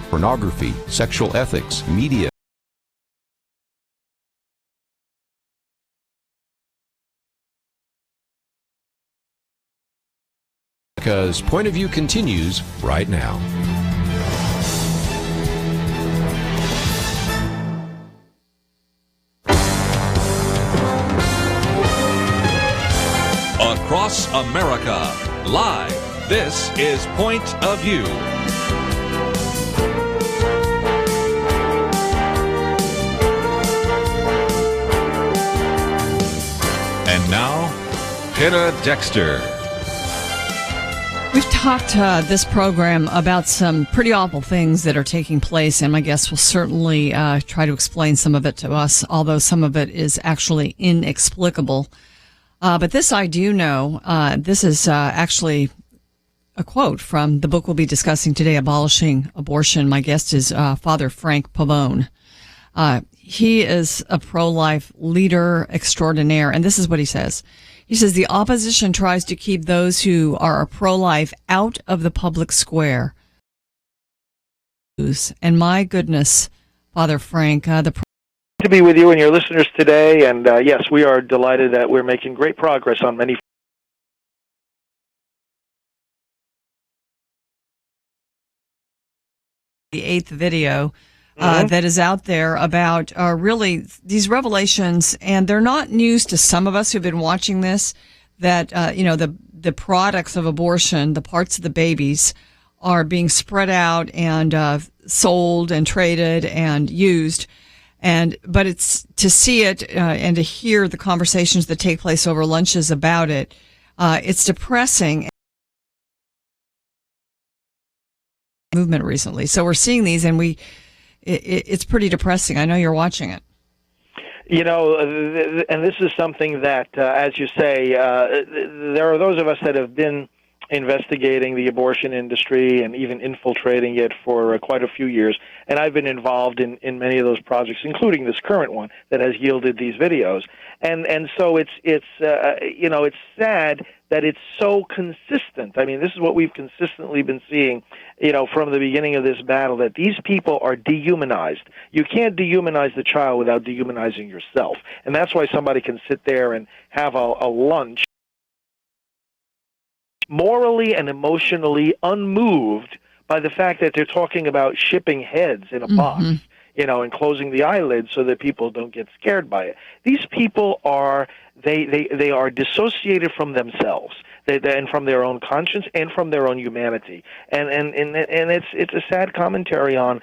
pornography, sexual ethics, media. Because Point of View continues right now. Across America, live, this is Point of View. And now, Penna Dexter. We've talked this program about some pretty awful things that are taking place, and my guests will certainly try to explain some of it to us, although some of it is actually inexplicable. But this I do know. This is actually a quote from the book we'll be discussing today, Abolishing Abortion. My guest is Father Frank Pavone. He is a pro-life leader extraordinaire, and this is what he says. He says, the opposition tries to keep those who are pro-life out of the public square. And my goodness, Father Frank, to be with you and your listeners today, and yes, we are delighted that we're making great progress on many. The 8th video that is out there about really these revelations, and they're not news to some of us who've been watching this, that the products of abortion, the parts of the babies, are being spread out and sold and traded and used. But it's to see it and to hear the conversations that take place over lunches about it. It's depressing. Movement recently, so we're seeing these, and it's pretty depressing. I know you're watching it. You know, and this is something that, as you say, there are those of us that have been investigating the abortion industry and even infiltrating it for quite a few years, and I've been involved in many of those projects, including this current one that has yielded these videos. And so it's sad that it's so consistent. I mean, this is what we've consistently been seeing, from the beginning of this battle, that these people are dehumanized. You can't dehumanize the child without dehumanizing yourself. And that's why somebody can sit there and have a lunch morally and emotionally unmoved by the fact that they're talking about shipping heads in a box, and closing the eyelids so that people don't get scared by it. These people are they are dissociated from themselves, and from their own conscience and from their own humanity. And it's a sad commentary on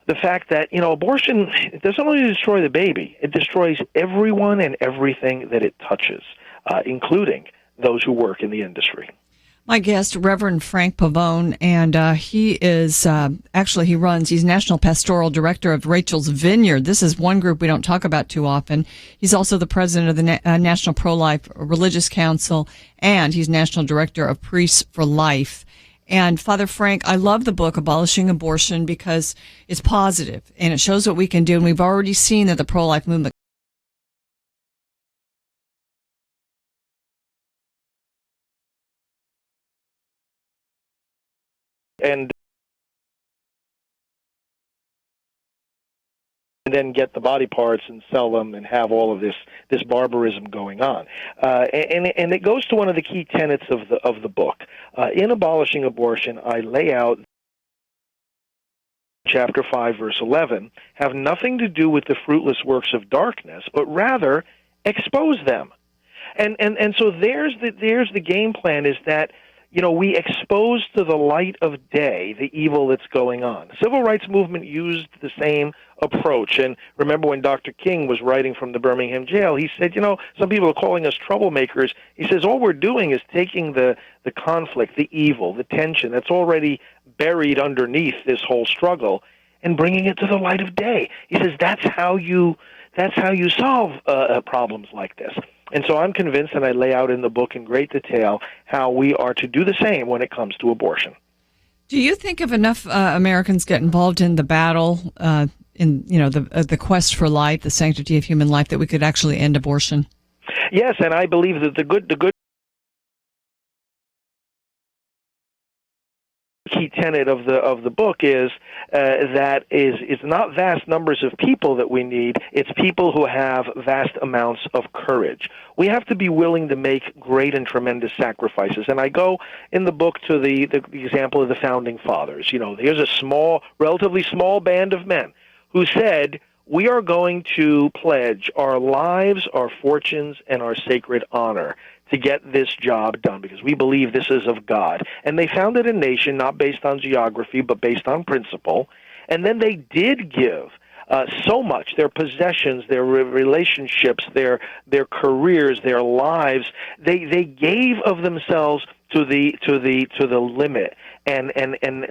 the fact that abortion doesn't only destroy the baby; it destroys everyone and everything that it touches, including those who work in the industry. My guest, Reverend Frank Pavone, and he is he's National Pastoral Director of Rachel's Vineyard. This is one group we don't talk about too often. He's also the president of the National Pro-Life Religious Council, and he's National Director of Priests for Life. And Father Frank, I love the book Abolishing Abortion because it's positive and it shows what we can do. And we've already seen that the pro-life movement and then get the body parts and sell them and have all of this barbarism going on. And it goes to one of the key tenets of the book. In Abolishing Abortion, I lay out chapter 5, verse 11, have nothing to do with the fruitless works of darkness, but rather expose them. And so there's the game plan, is that we expose to the light of day the evil that's going on. The civil rights movement used the same approach. And remember when Dr. King was writing from the Birmingham jail, he said, some people are calling us troublemakers. He says, all we're doing is taking the conflict, the evil, the tension that's already buried underneath this whole struggle and bringing it to the light of day. He says, that's how you solve problems like this. And so I'm convinced, and I lay out in the book in great detail, how we are to do the same when it comes to abortion. Do you think if enough Americans get involved in the battle, in the quest for life, the sanctity of human life, that we could actually end abortion? Yes, and I believe that the good key tenet of the book is that it's not vast numbers of people that we need. It's people who have vast amounts of courage. We have to be willing to make great and tremendous sacrifices. And I go in the book to the example of the Founding Fathers. Here's a relatively small band of men who said, we are going to pledge our lives, our fortunes, and our sacred honor to get this job done because we believe this is of God. And they founded a nation not based on geography but based on principle. And then they did give so much, their possessions, their relationships, their careers, their lives. They gave of themselves to the limit. And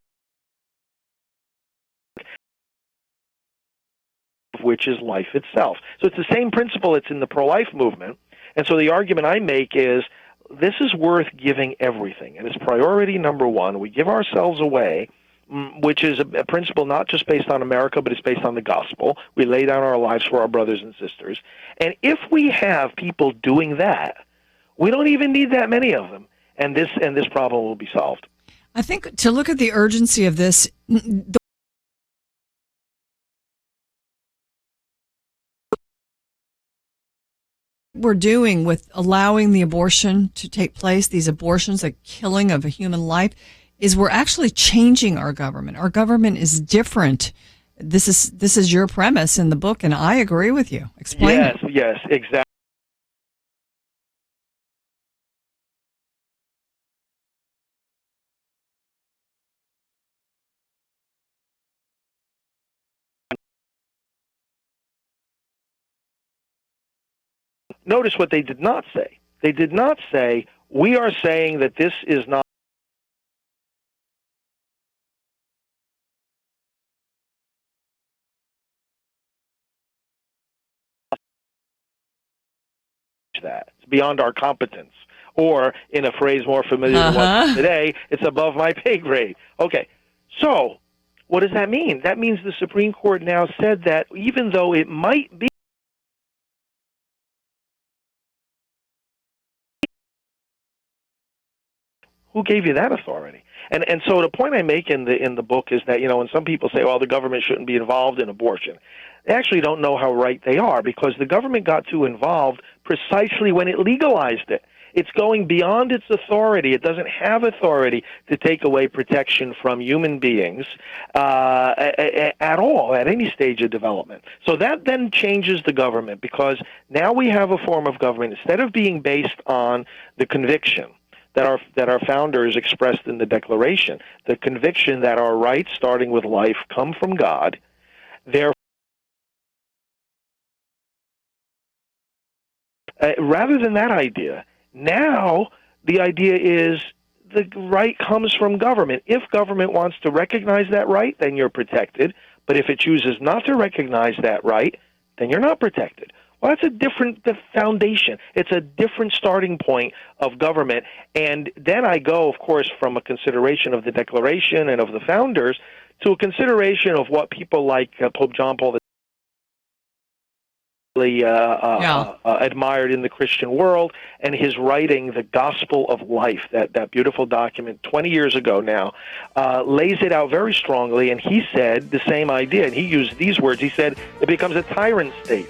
which is life itself. So it's the same principle that's in the pro-life movement. And so the argument I make is this is worth giving everything. And it's priority number one. We give ourselves away, which is a principle not just based on America, but it's based on the gospel. We lay down our lives for our brothers and sisters. And if we have people doing that, we don't even need that many of them. And this problem will be solved. I think to look at the urgency of this, we're doing with allowing the abortion to take place, these abortions, a killing of a human life, is we're actually changing our government. Our government is different. This is your premise in the book, and I agree with you. Explain it. Yes, exactly. Notice what they did not say. They did not say, we are saying that this is not that. It's beyond our competence. Or, in a phrase more familiar to us today, it's above my pay grade. Okay, so what does that mean? That means the Supreme Court now said that even though it might be who gave you that authority? And so the point I make in the book is that, when some people say, well, the government shouldn't be involved in abortion, they actually don't know how right they are, because the government got too involved precisely when it legalized it. It's going beyond its authority. It doesn't have authority to take away protection from human beings at all, at any stage of development. So that then changes the government, because now we have a form of government, instead of being based on the conviction that our founders expressed in the Declaration, the conviction that our rights, starting with life, come from God. Rather than that idea, now the idea is the right comes from government. If government wants to recognize that right, then you're protected. But if it chooses not to recognize that right, then you're not protected. Well, that's a different foundation. It's a different starting point of government. And then I go, of course, from a consideration of the Declaration and of the founders to a consideration of what people like Pope John Paul admired in the Christian world, and his writing, The Gospel of Life, that beautiful document 20 years ago now, lays it out very strongly. And he said the same idea, and he used these words. He said, it becomes a tyrant state.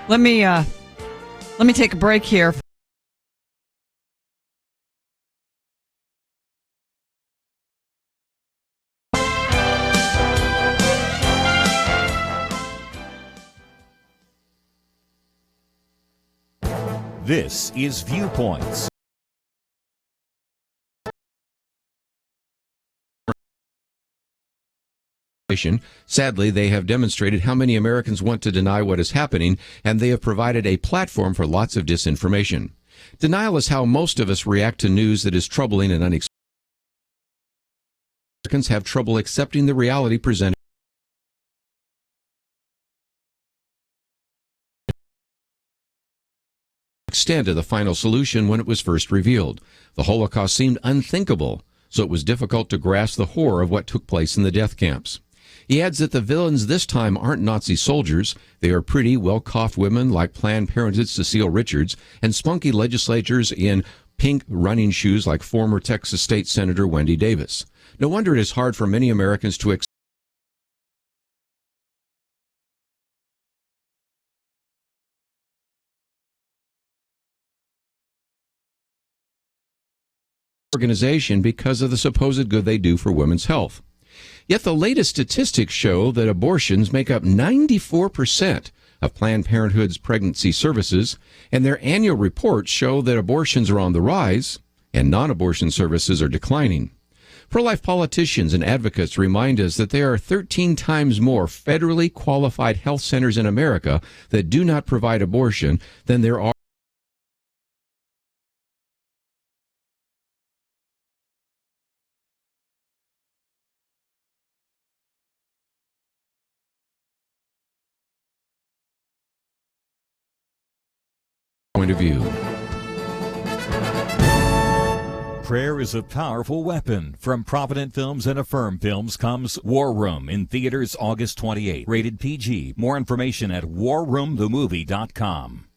Let me take a break here. This is Viewpoints. Sadly, they have demonstrated how many Americans want to deny what is happening, and they have provided a platform for lots of disinformation. Denial is how most of us react to news that is troubling and unexpected. Americans have trouble accepting the reality presented. extent of the final solution when it was first revealed. The Holocaust seemed unthinkable, so it was difficult to grasp the horror of what took place in the death camps. He adds that the villains this time aren't Nazi soldiers. They are pretty, well-coiffed women like Planned Parenthood's Cecile Richards and spunky legislators in pink running shoes like former Texas State Senator Wendy Davis. No wonder it is hard for many Americans to accept organization because of the supposed good they do for women's health. Yet the latest statistics show that abortions make up 94% of Planned Parenthood's pregnancy services, and their annual reports show that abortions are on the rise and non-abortion services are declining. Pro-life politicians and advocates remind us that there are 13 times more federally qualified health centers in America that do not provide abortion than there are point of view. Prayer is a powerful weapon. From Provident Films and Affirm Films comes War Room in theaters August 28. Rated PG. More information at warroomthemovie.com.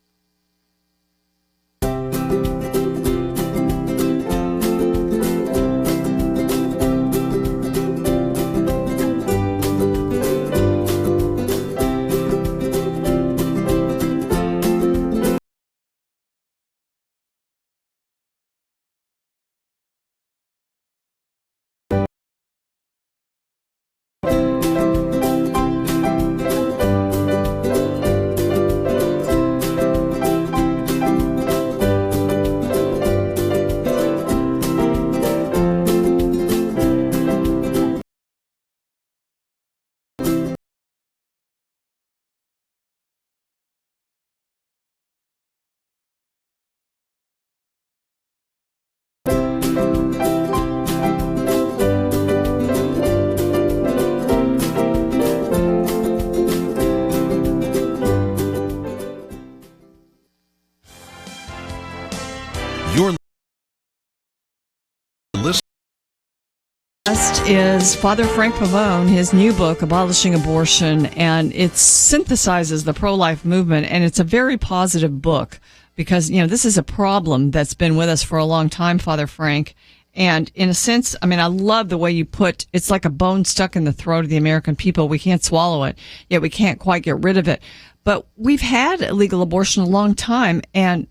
Is Father Frank Pavone, his new book, Abolishing Abortion, and it synthesizes the pro-life movement, and it's a very positive book because, this is a problem that's been with us for a long time, Father Frank, and in a sense, I love the way you put, it's like a bone stuck in the throat of the American people. We can't swallow it, yet we can't quite get rid of it. But we've had illegal abortion a long time, and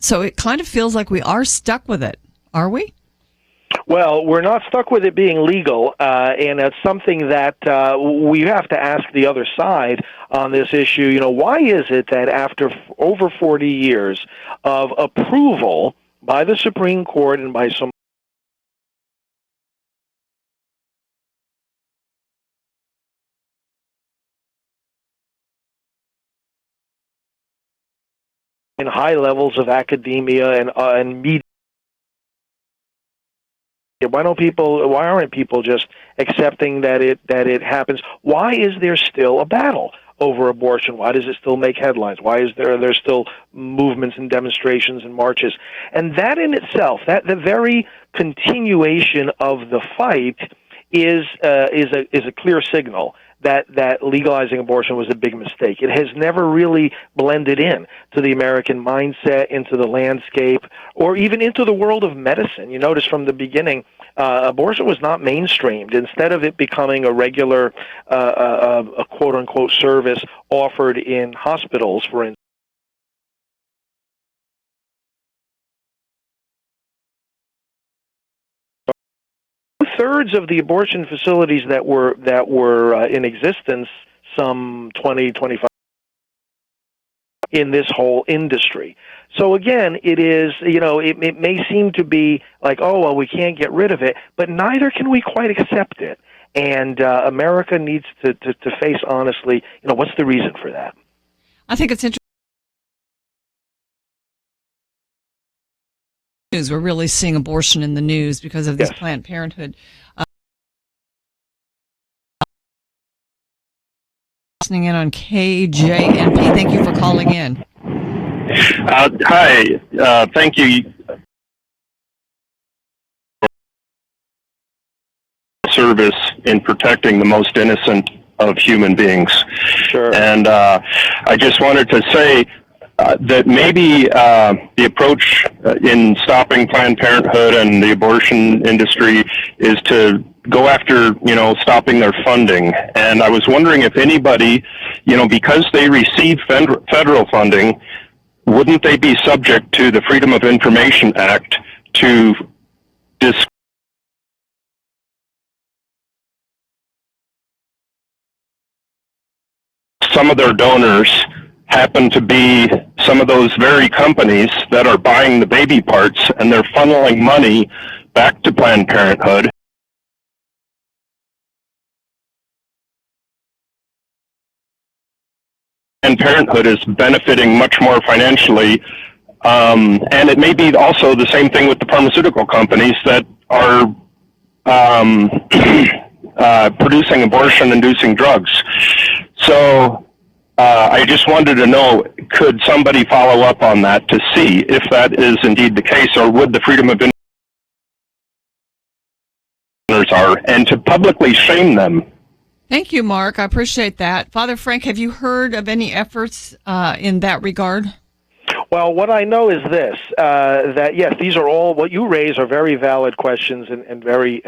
so it kind of feels like we are stuck with it, are we? Well, we're not stuck with it being legal, and it's something that we have to ask the other side on this issue. Why is it that after over 40 years of approval by the Supreme Court and by some in high levels of academia and media, why aren't people just accepting that it happens? Why is there still a battle over abortion? Why does it still make headlines? Why is there still movements and demonstrations and marches? And that in itself, the very continuation of the fight is a clear signal that legalizing abortion was a big mistake. It has never really blended in to the American mindset, into the landscape, or even into the world of medicine. You notice from the beginning, abortion was not mainstreamed. Instead of it becoming a regular, a quote-unquote service offered in hospitals, for instance, two-thirds of the abortion facilities that were in existence some 25 in this whole industry. So again, it is, it may seem to be like, oh, well, we can't get rid of it, but neither can we quite accept it. And America needs to face honestly, what's the reason for that? I think it's interesting. We're really seeing abortion in the news because of this Planned Parenthood. Listening in on KJNP. Thank you for calling in. Hi. Thank you. Service in protecting the most innocent of human beings. Sure. And I just wanted to say that maybe the approach in stopping Planned Parenthood and the abortion industry is to go after, stopping their funding. And I was wondering if anybody, because they receive federal funding, wouldn't they be subject to the Freedom of Information Act to some of their donors happen to be some of those very companies that are buying the baby parts, and they're funneling money back to Planned Parenthood. Planned Parenthood is benefiting much more financially, and it may be also the same thing with the pharmaceutical companies that are producing abortion-inducing drugs. So I just wanted to know, could somebody follow up on that to see if that is indeed the case, or would the Freedom of Information are, and to publicly shame them? Thank you, Mark. I appreciate that. Father Frank, have you heard of any efforts in that regard? Well, what I know is this, that yes, these are all, what you raise are very valid questions and very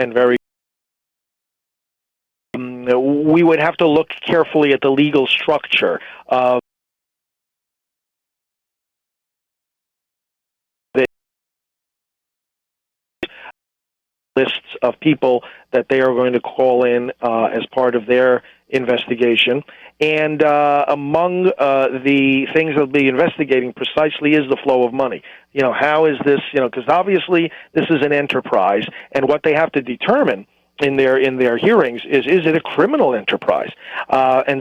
we would have to look carefully at the legal structure of the lists of people that they are going to call in as part of their investigation. And among the things they'll be investigating precisely is the flow of money. How is this, because obviously this is an enterprise, and what they have to determine in their hearings is it a criminal enterprise? And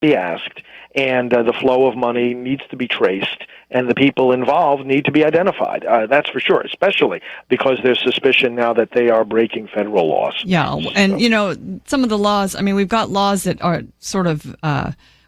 be asked, and the flow of money needs to be traced, and the people involved need to be identified. That's for sure, especially because there's suspicion now that they are breaking federal laws. Yeah, and some of the laws, we've got laws that are sort of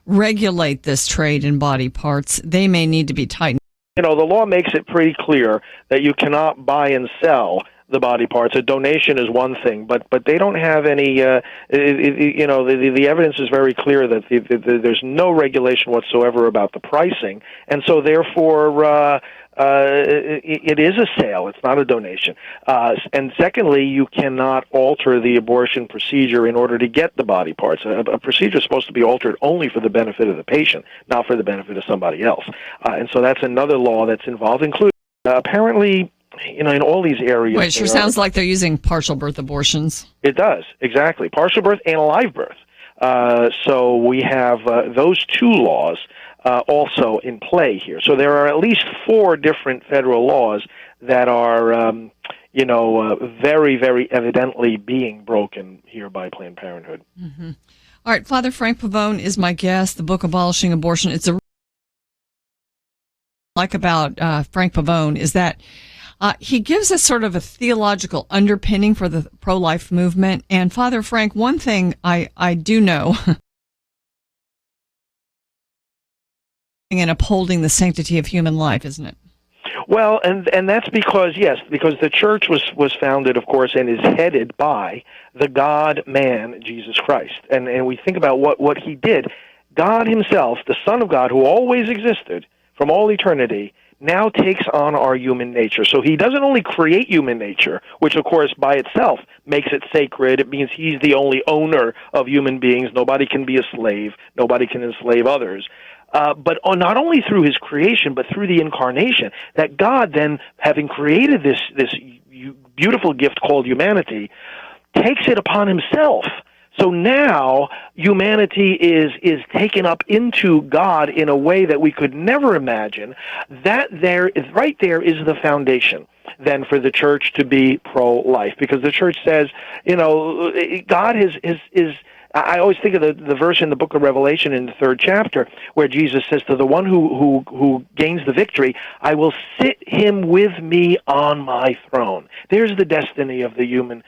regulate this trade in body parts. They may need to be tightened. The law makes it pretty clear that you cannot buy and sell the body parts. A donation is one thing, but they don't have any. The evidence is very clear that there's no regulation whatsoever about the pricing, and so therefore it is a sale. It's not a donation. And secondly, you cannot alter the abortion procedure in order to get the body parts. A procedure is supposed to be altered only for the benefit of the patient, not for the benefit of somebody else. And so that's another law that's involved, including apparently. In all these areas. Well, it sure sounds like they're using partial birth abortions. It does, exactly. Partial birth and a live birth. So we have those two laws also in play here. So there are at least 4 different federal laws that are, very, very evidently being broken here by Planned Parenthood. Mm-hmm. All right, Father Frank Pavone is my guest. The book Abolishing Abortion. It's about Frank Pavone is that he gives us sort of a theological underpinning for the pro-life movement. And Father Frank, one thing I do know in upholding the sanctity of human life, isn't it? Well, and that's because the church was founded, of course, and is headed by the God-man, Jesus Christ. And we think about what he did. God himself, the Son of God, who always existed from all eternity, now takes on our human nature. So he doesn't only create human nature, which of course by itself makes it sacred. It means he's the only owner of human beings. Nobody can be a slave. Nobody can enslave others. But not only through his creation, but through the incarnation, that God then, having created this beautiful gift called humanity, takes it upon himself. So now humanity is taken up into God in a way that we could never imagine. That there is the foundation then for the church to be pro-life, because the church says, God is I always think of the verse in the book of Revelation in the 3rd chapter where Jesus says to the one who gains the victory, I will sit him with me on my throne. There's the destiny of the human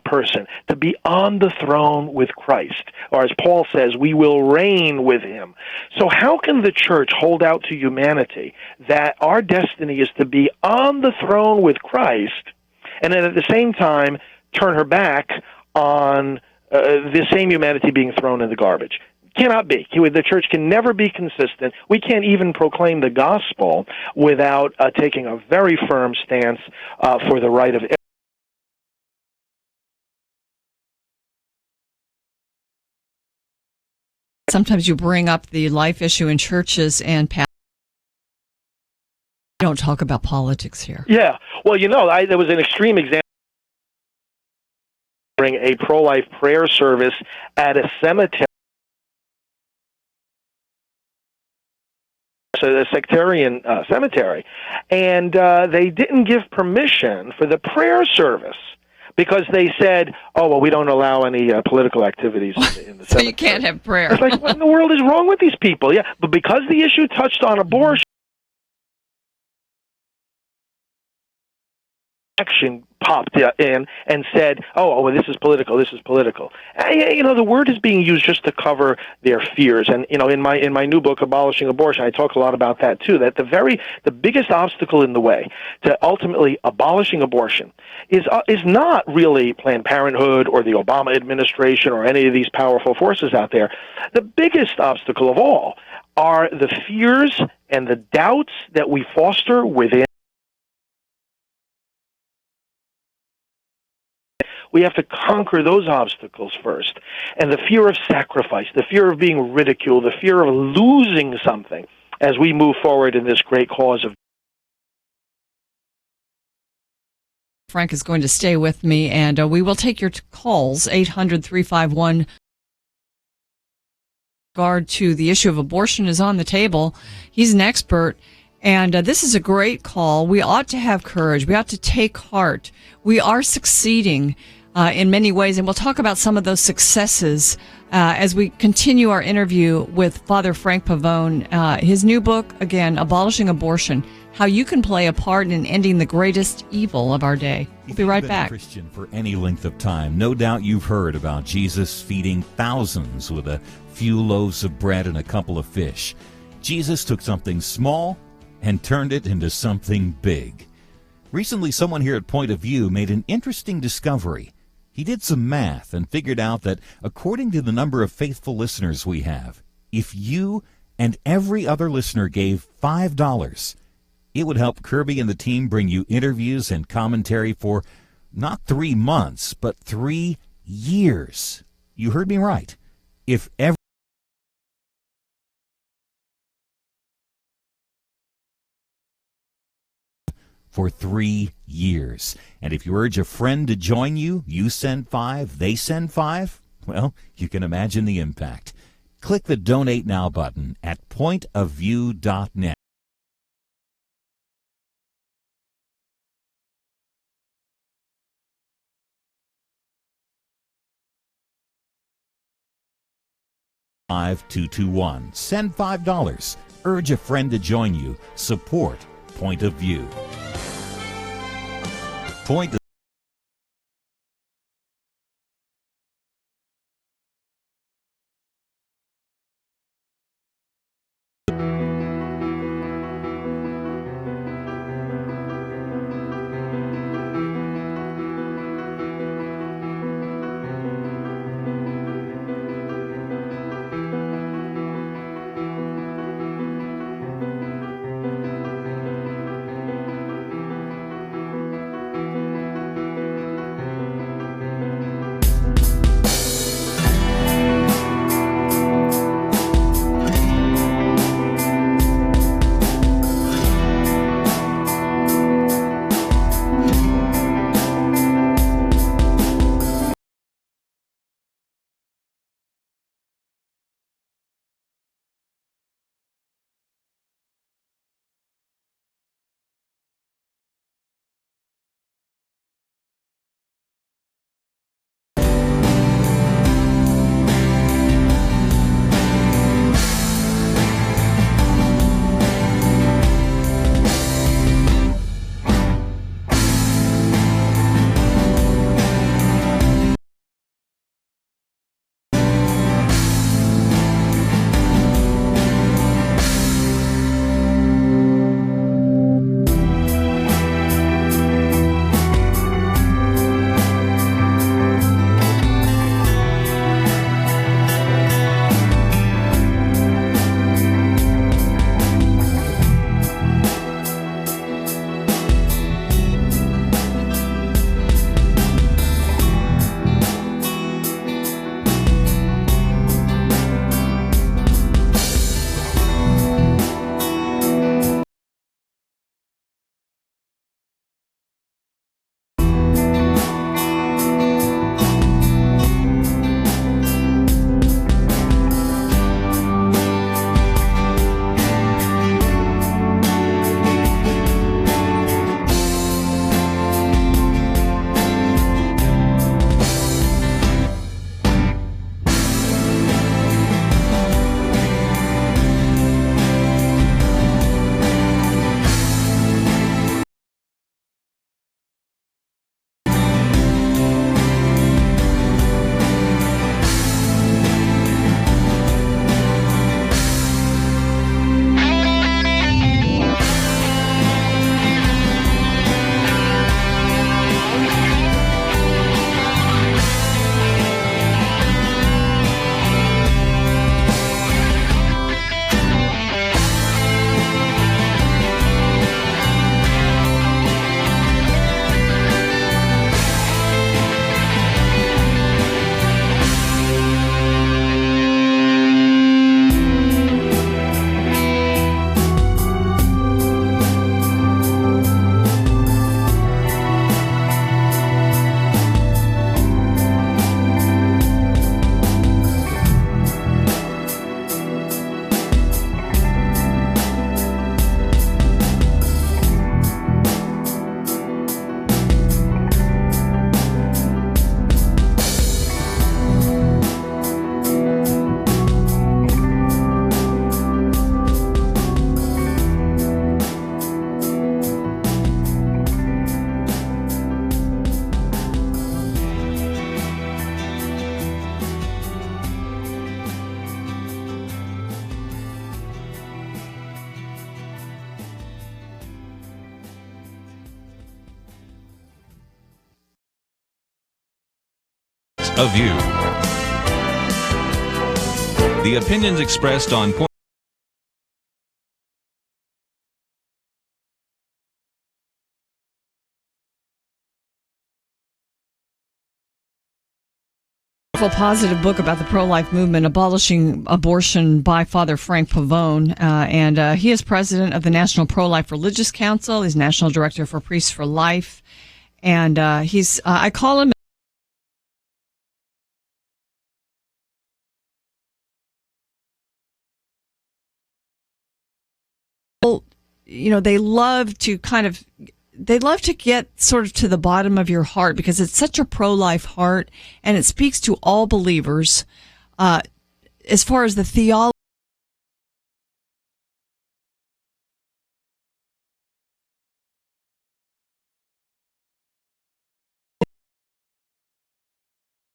person, to be on the throne with Christ. Or as Paul says, we will reign with him. So how can the church hold out to humanity that our destiny is to be on the throne with Christ, and then at the same time turn her back on the same humanity being thrown in the garbage? Cannot be. The church can never be consistent. We can't even proclaim the gospel without taking a very firm stance for the right of Sometimes you bring up the life issue in churches and don't talk about politics here. Yeah. Well, there was an extreme example during a pro-life prayer service at a cemetery, a sectarian cemetery, and they didn't give permission for the prayer service because they said, oh, well, we don't allow any political activities in the so cemetery. You can't have prayer. It's like, what in the world is wrong with these people? Yeah, but because the issue touched on abortion, action popped in and said, oh, well, this is political, this is political. The word is being used just to cover their fears. And, in my new book, Abolishing Abortion, I talk a lot about that, too, that the biggest obstacle in the way to ultimately abolishing abortion is not really Planned Parenthood or the Obama administration or any of these powerful forces out there. The biggest obstacle of all are the fears and the doubts that we foster within. We have to conquer those obstacles first. And the fear of sacrifice, the fear of being ridiculed, the fear of losing something as we move forward in this great cause of. Frank is going to stay with me, and we will take your calls, 800-351. Regard to the issue of abortion is on the table. He's an expert. And this is a great call. We ought to have courage. We ought to take heart. We are succeeding in many ways, and we'll talk about some of those successes as we continue our interview with Father Frank Pavone. His new book, again, Abolishing Abortion, How You Can Play a Part in Ending the Greatest Evil of Our Day. We'll be right back. If you've been a Christian for any length of time, no doubt you've heard about Jesus feeding thousands with a few loaves of bread and a couple of fish. Jesus took something small and turned it into something big. Recently, someone here at Point of View made an interesting discovery. He did some math and figured out that according to the number of faithful listeners we have, if you and every other listener gave $5, it would help Kirby and the team bring you interviews and commentary for not 3 months, but 3 years. You heard me right. If every for 3 years. And if you urge a friend to join you, you send 5, they send 5, well, you can imagine the impact. Click the Donate Now button at pointofview.net. $5-221. Send $5. Urge a friend to join you. Support Point of View. Point of View. The opinions expressed on Point Positive book about the pro-life movement, Abolishing Abortion, by Father Frank Pavone. And he is president of the National Pro-Life Religious Council. He's national director for Priests for Life. And he's, I call him they love to get sort of to the bottom of your heart because it's such a pro-life heart and it speaks to all believers as far as the theology.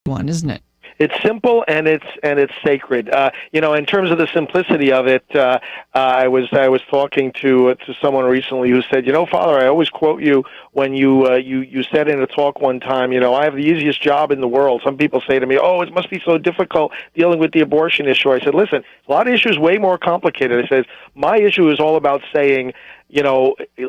One, isn't it? It's simple and it's sacred. In terms of the simplicity of it, I was talking to someone recently who said, Father, I always quote you when you said in a talk one time, I have the easiest job in the world. Some people say to me, oh, it must be so difficult dealing with the abortion issue. I said, listen, a lot of issues way more complicated. I said, my issue is all about saying,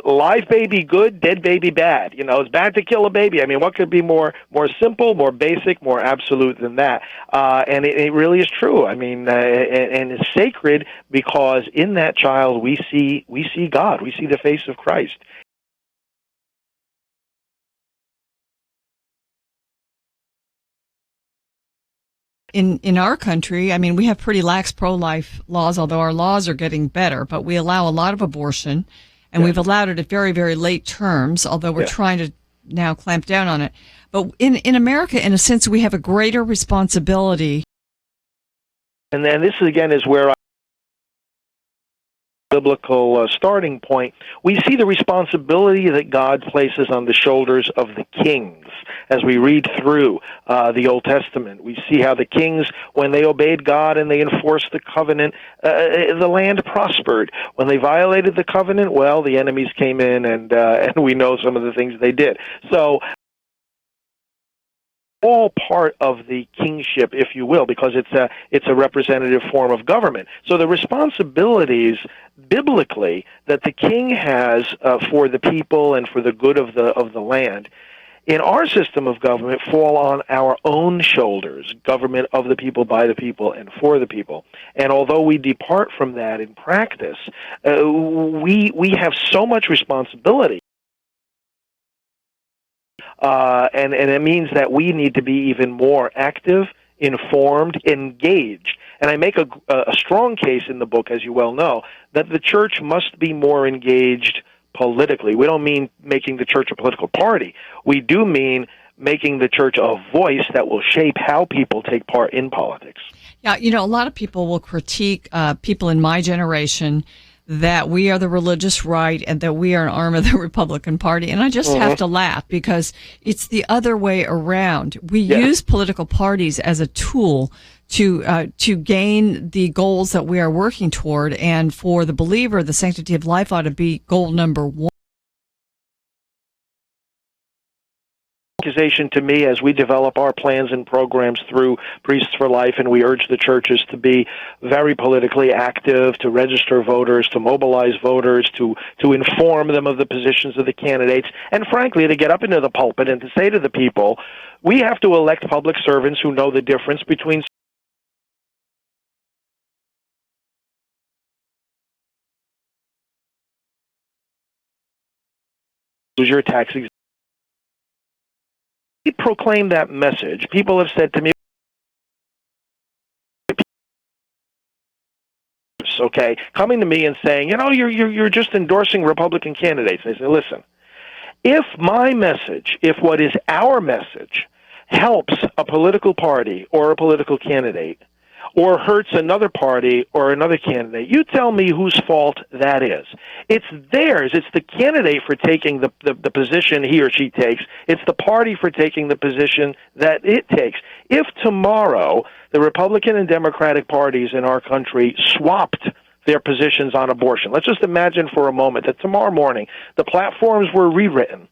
live baby good, dead baby bad. It's bad to kill a baby. I mean, what could be more simple, more basic, more absolute than that? And it really is true. I mean, and it's sacred because in that child we see God, we see the face of Christ. In our country, I mean, we have pretty lax pro-life laws, although our laws are getting better, but we allow a lot of abortion, and we've allowed it at very, very late terms, although we're trying to now clamp down on it. But in America, in a sense, we have a greater responsibility. And then this, again, is where biblical starting point, we see the responsibility that God places on the shoulders of the kings. As we read through the Old Testament, we see how the kings, when they obeyed God and they enforced the covenant, the land prospered. When they violated the covenant, well, the enemies came in, and we know some of the things they did. So all part of the kingship, if you will, because it's a representative form of government. So the responsibilities biblically that the king has for the people and for the good of the land in our system of government fall on our own shoulders, government of the people, by the people, and for the people. And although we depart from that in practice, we have so much responsibility. And it means that we need to be even more active, informed, engaged. And I make a strong case in the book, as you well know, that the church must be more engaged politically. We don't mean making the church a political party. We do mean making the church a voice that will shape how people take part in politics. Yeah, a lot of people will critique people in my generation that we are the religious right and that we are an arm of the Republican Party. And I just have to laugh because it's the other way around. We use political parties as a tool to gain the goals that we are working toward. And for the believer, the sanctity of life ought to be goal number one. Accusation to me as we develop our plans and programs through Priests for Life, and we urge the churches to be very politically active, to register voters, to mobilize voters, to inform them of the positions of the candidates, and frankly, to get up into the pulpit and to say to the people, we have to elect public servants who know the difference between your tax exemption. We proclaim that message. People have said to me, coming to me and saying, you're just endorsing Republican candidates. I say, listen, if my message, if what is our message helps a political party or a political candidate, or hurts another party or another candidate, you tell me whose fault that is. It's theirs. It's the candidate for taking the position he or she takes. It's the party for taking the position that it takes. If tomorrow the Republican and Democratic parties in our country swapped their positions on abortion, let's just imagine for a moment that tomorrow morning the platforms were rewritten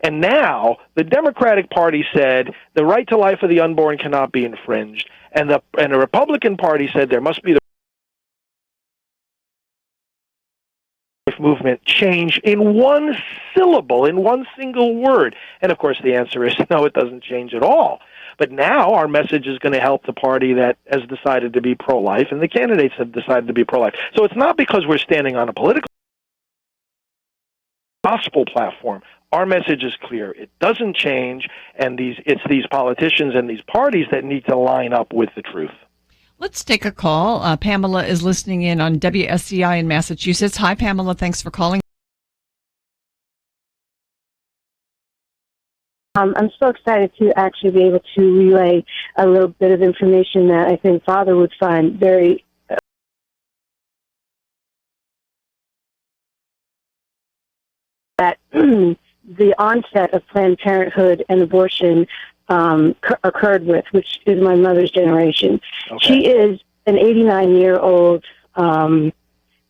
And now the Democratic Party said the right to life of the unborn cannot be infringed, and the Republican Party said there must be the movement change in one syllable, in one single word. And of course the answer is no, it doesn't change at all. But now our message is going to help the party that has decided to be pro-life, and the candidates have decided to be pro-life. So it's not because we're standing on a political gospel platform. Our message is clear. It doesn't change, and it's these politicians and these parties that need to line up with the truth. Let's take a call. Pamela is listening in on WSCI in Massachusetts. Hi, Pamela. Thanks for calling. I'm so excited to actually be able to relay a little bit of information that I think Father would find very that the onset of Planned Parenthood and abortion occurred with, which is my mother's generation. Okay. She is an 89-year-old,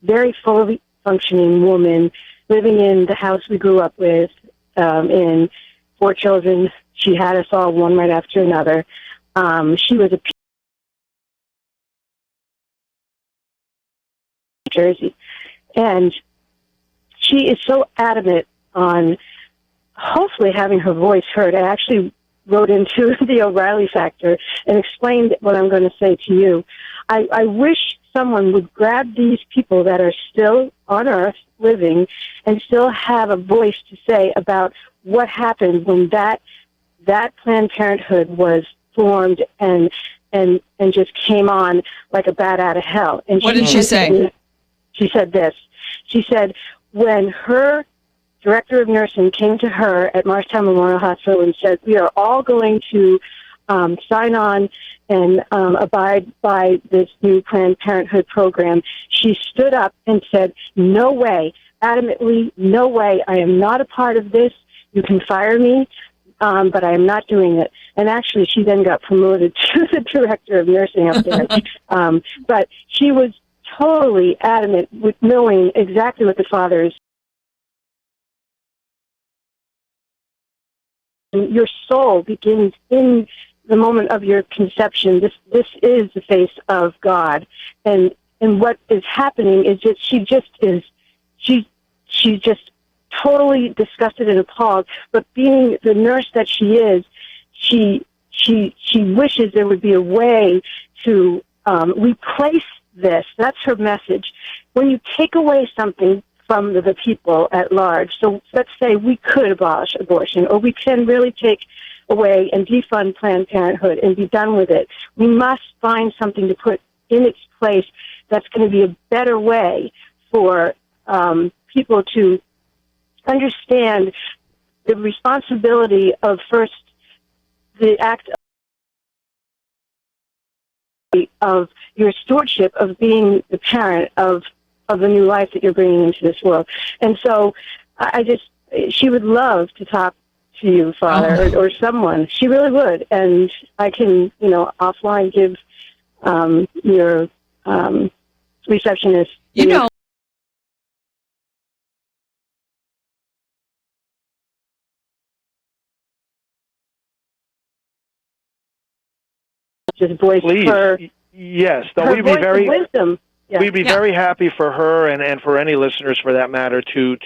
very fully functioning woman living in the house we grew up with, in 4 children. She had us all one right after another. She was a Jersey, and she is so adamant on hopefully having her voice heard. I actually wrote into the O'Reilly factor and explained what I'm going to say to you. I wish someone would grab these people that are still on Earth living and still have a voice to say about what happened when that Planned Parenthood was formed and just came on like a bat out of hell. And what did she say? She said this. She said, when her director of nursing came to her at Marshtown Memorial Hospital and said, we are all going to sign on and abide by this new Planned Parenthood program, she stood up and said, no way, adamantly, no way, I am not a part of this. You can fire me, but I am not doing it. And actually, she then got promoted to the director of nursing up there. But she was totally adamant with knowing exactly what the Father is. Your soul begins in the moment of your conception. This is the face of God, and what is happening is just she's just totally disgusted and appalled. But being the nurse that she is, she wishes there would be a way to replace this. That's her message. When you take away something from the people at large. So let's say we could abolish abortion, or we can really take away and defund Planned Parenthood and be done with it. We must find something to put in its place that's going to be a better way for people to understand the responsibility of first the act of your stewardship of being the parent of the new life that you're bringing into this world. And so she would love to talk to you, Father, or someone. She really would. And I can, offline give your receptionist. Just voice her. Yes, her we'd be very wisdom. Yeah. We'd be very happy for her and for any listeners, for that matter, to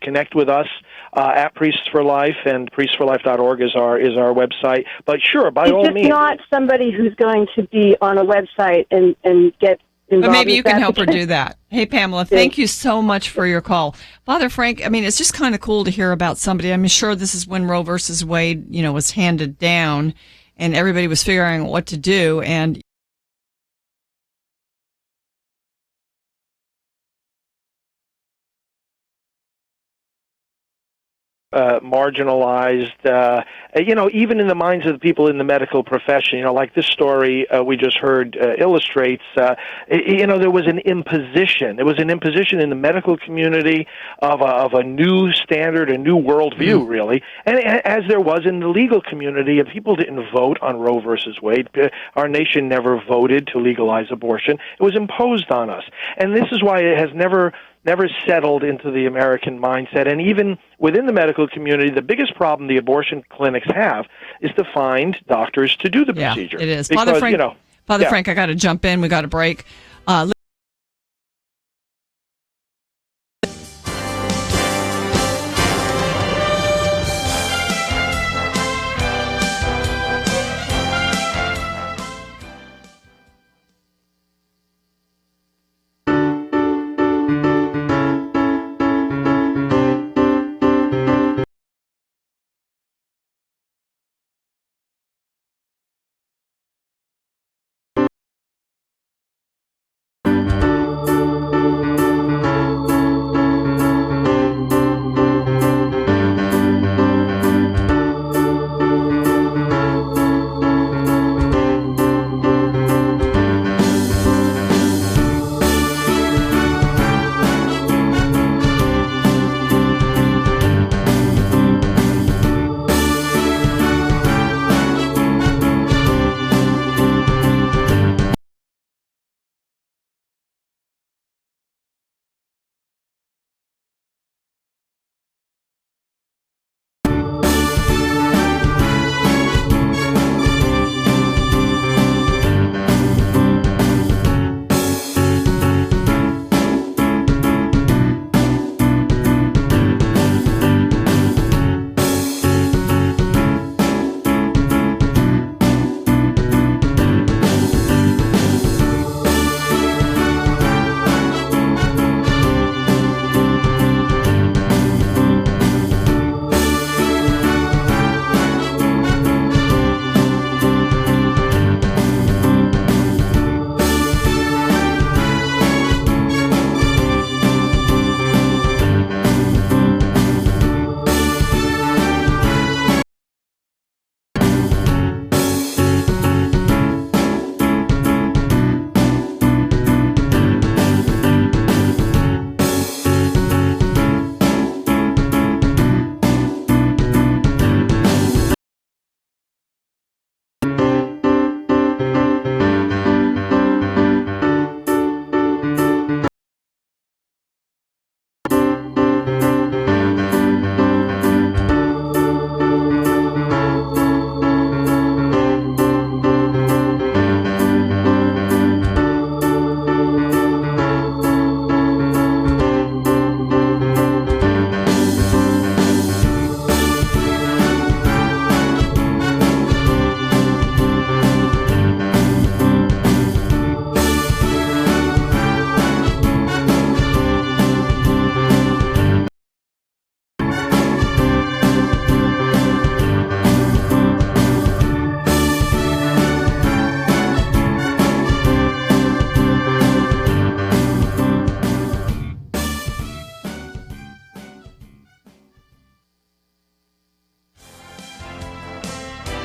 connect with us at Priests for Life, and priestsforlife.org is our website. But sure, by all means, it's not somebody who's going to be on a website and get involved. But maybe you can help her do that. Hey, Pamela, thank you so much for your call, Father Frank. I mean, it's just kind of cool to hear about somebody. I'm sure this is when Roe versus Wade, was handed down, and everybody was figuring out what to do, and marginalized, even in the minds of the people in the medical profession, like this story we just heard illustrates, there was an imposition. There was an imposition in the medical community of a new standard, a new worldview, really, and as there was in the legal community. If people didn't vote on Roe versus Wade, our nation never voted to legalize abortion. It was imposed on us, and this is why it has never never settled into the American mindset. And even within the medical community, the biggest problem the abortion clinics have is to find doctors to do the procedure. It is. Because, Father Frank, yeah. Frank, I got to jump in. We got a break.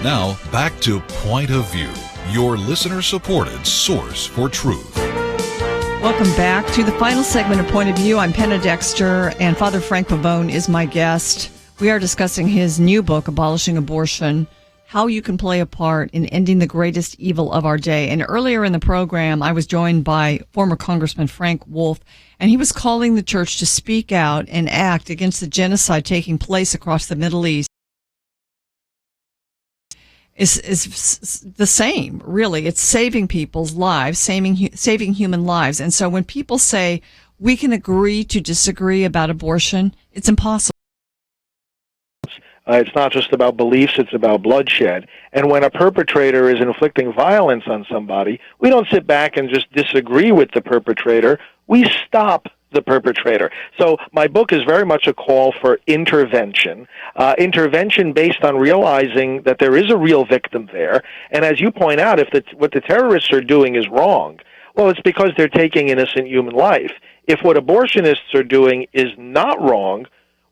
Now, back to Point of View, your listener-supported source for truth. Welcome back to the final segment of Point of View. I'm Penna Dexter, and Father Frank Pavone is my guest. We are discussing his new book, Abolishing Abortion, How You Can Play a Part in Ending the Greatest Evil of Our Day. And earlier in the program, I was joined by former Congressman Frank R, and he was calling the church to speak out and act against the genocide taking place across the Middle East. Is the same, really. It's saving people's lives, saving human lives. And so when people say we can agree to disagree about abortion, it's impossible. It's not just about beliefs, it's about bloodshed. And when a perpetrator is inflicting violence on somebody, we don't sit back and just disagree with the perpetrator. We stop the perpetrator. So my book is very much a call for intervention, intervention based on realizing that there is a real victim there. And as you point out, if what the terrorists are doing is wrong, well, it's because they're taking innocent human life. If what abortionists are doing is not wrong,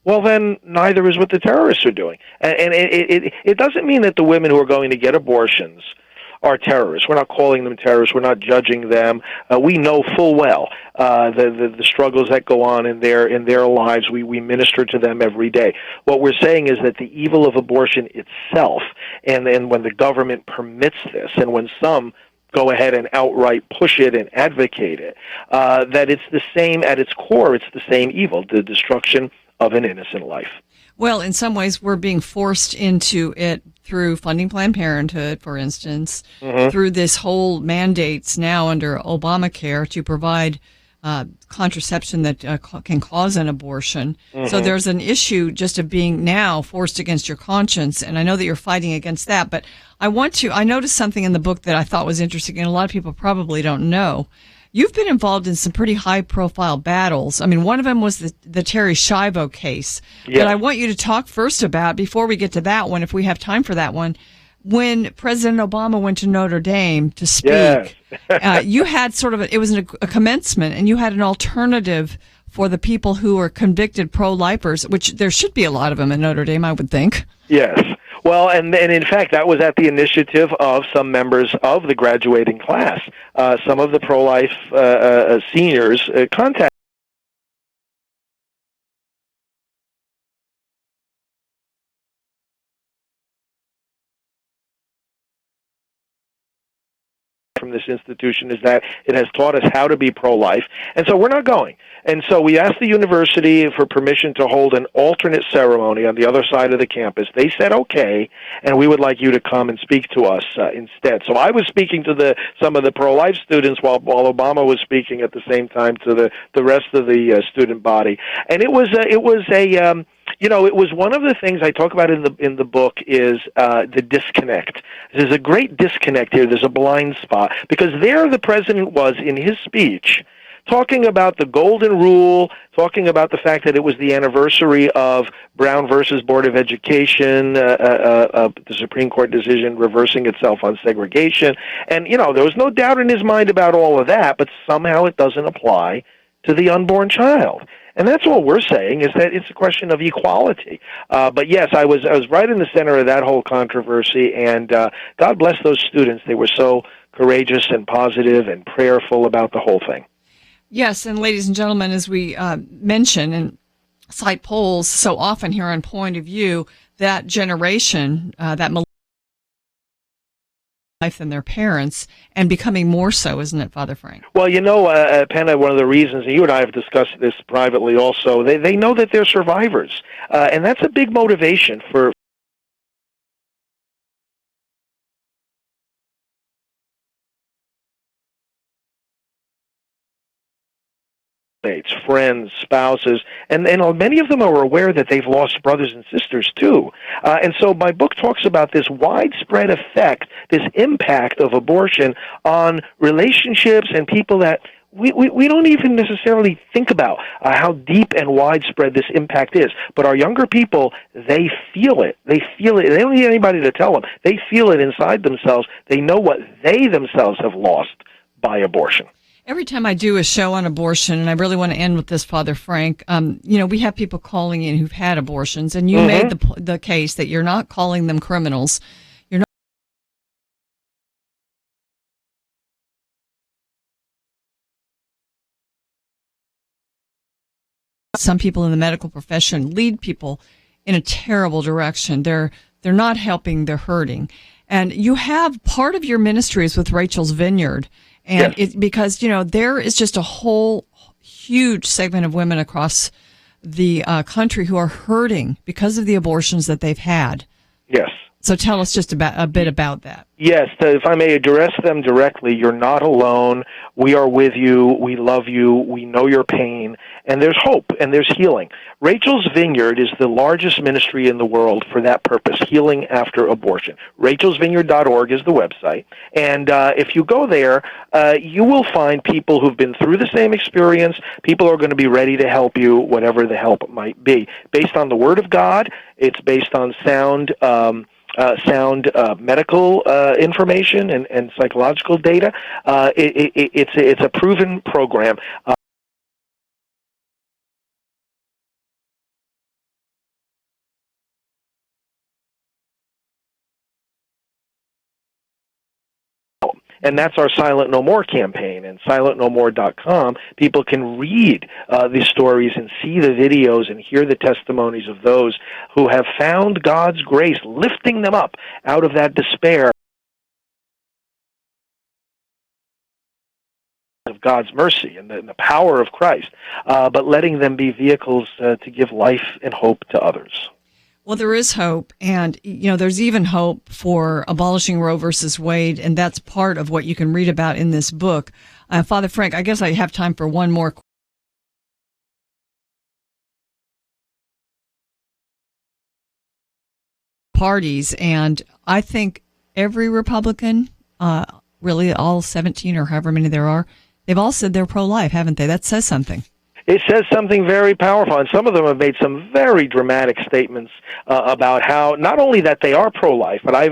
well, then neither is what the terrorists are doing. And it doesn't mean that the women who are going to get abortions are terrorists. We're not calling them terrorists. We're not judging them. We know full well the struggles that go on in their lives. We minister to them every day. What we're saying is that the evil of abortion itself, and when the government permits this, and when some go ahead and outright push it and advocate it, that it's the same at its core. It's the same evil, the destruction of an innocent life. Well, in some ways, we're being forced into it through funding Planned Parenthood, for instance, through this whole mandates now under Obamacare to provide contraception that can cause an abortion. So there's an issue just of being now forced against your conscience, and I know that you're fighting against that, but I noticed something in the book that I thought was interesting, and a lot of people probably don't know. You've been involved in some pretty high-profile battles. I mean, one of them was the Terry Schiavo case. Yes. But I want you to talk first about, before we get to that one, if we have time for that one, when President Obama went to Notre Dame to speak, yes. You had it was a commencement, and you had an alternative for the people who are convicted pro-lifers, which there should be a lot of them at Notre Dame, I would think. Yes. Well, and in fact, that was at the initiative of some members of the graduating class. Some of the pro-life seniors contacted from this institution is that it has taught us how to be pro-life, and so we're not going. And so we asked the university for permission to hold an alternate ceremony on the other side of the campus. They said okay, and we would like you to come and speak to us instead. So I was speaking to some of the pro-life students while Obama was speaking at the same time to the rest of the student body, and it was one of the things I talk about in the book is the disconnect. There's a great disconnect here. There's a blind spot because there the president was in his speech talking about the golden rule, talking about the fact that it was the anniversary of Brown versus Board of Education, the Supreme Court decision reversing itself on segregation. And, there was no doubt in his mind about all of that, but somehow it doesn't apply to the unborn child. And that's all we're saying, is that it's a question of equality. But yes, I was right in the center of that whole controversy, and God bless those students. They were so courageous and positive and prayerful about the whole thing. Yes, and ladies and gentlemen, as we mention and cite polls so often here on Point of View, that generation, that life than their parents, and becoming more so, isn't it, Father Frank? Well, Penna, one of the reasons, and you and I have discussed this privately also, they know that they're survivors, and that's a big motivation for friends, spouses, and many of them are aware that they've lost brothers and sisters too. And so my book talks about this widespread effect, this impact of abortion on relationships and people that we don't even necessarily think about how deep and widespread this impact is. But our younger people, they feel it. They feel it. They don't need anybody to tell them. They feel it inside themselves. They know what they themselves have lost by abortion. Every time I do a show on abortion, and I really want to end with this, Father Frank, we have people calling in who've had abortions, and you made the case that you're not calling them criminals. You're not. Some people in the medical profession lead people in a terrible direction. They're not helping, they're hurting. And you have part of your ministry is with Rachel's Vineyard. And yes. Because there is just a whole huge segment of women across the country who are hurting because of the abortions that they've had. Yes. So tell us just a bit about that. Yes, if I may address them directly, you're not alone. We are with you. We love you. We know your pain. And there's hope and there's healing. Rachel's Vineyard is the largest ministry in the world for that purpose, healing after abortion. Rachel'sVineyard.org is the website. And if you go there, you will find people who've been through the same experience. People are going to be ready to help you, whatever the help might be. Based on the Word of God, it's based on sound medical information and psychological data. It's a proven program. And that's our Silent No More campaign. And silentnomore.com, people can read these stories and see the videos and hear the testimonies of those who have found God's grace lifting them up out of that despair. of God's mercy and the power of Christ, but letting them be vehicles to give life and hope to others. Well, there is hope, and there's even hope for abolishing Roe versus Wade, and that's part of what you can read about in this book. Father Frank, I guess I have time for one more parties, and I think every Republican, really all 17 or however many there are, they've all said they're pro-life, haven't they? That says something. It says something very powerful, and some of them have made some very dramatic statements about how not only that they are pro-life, but I've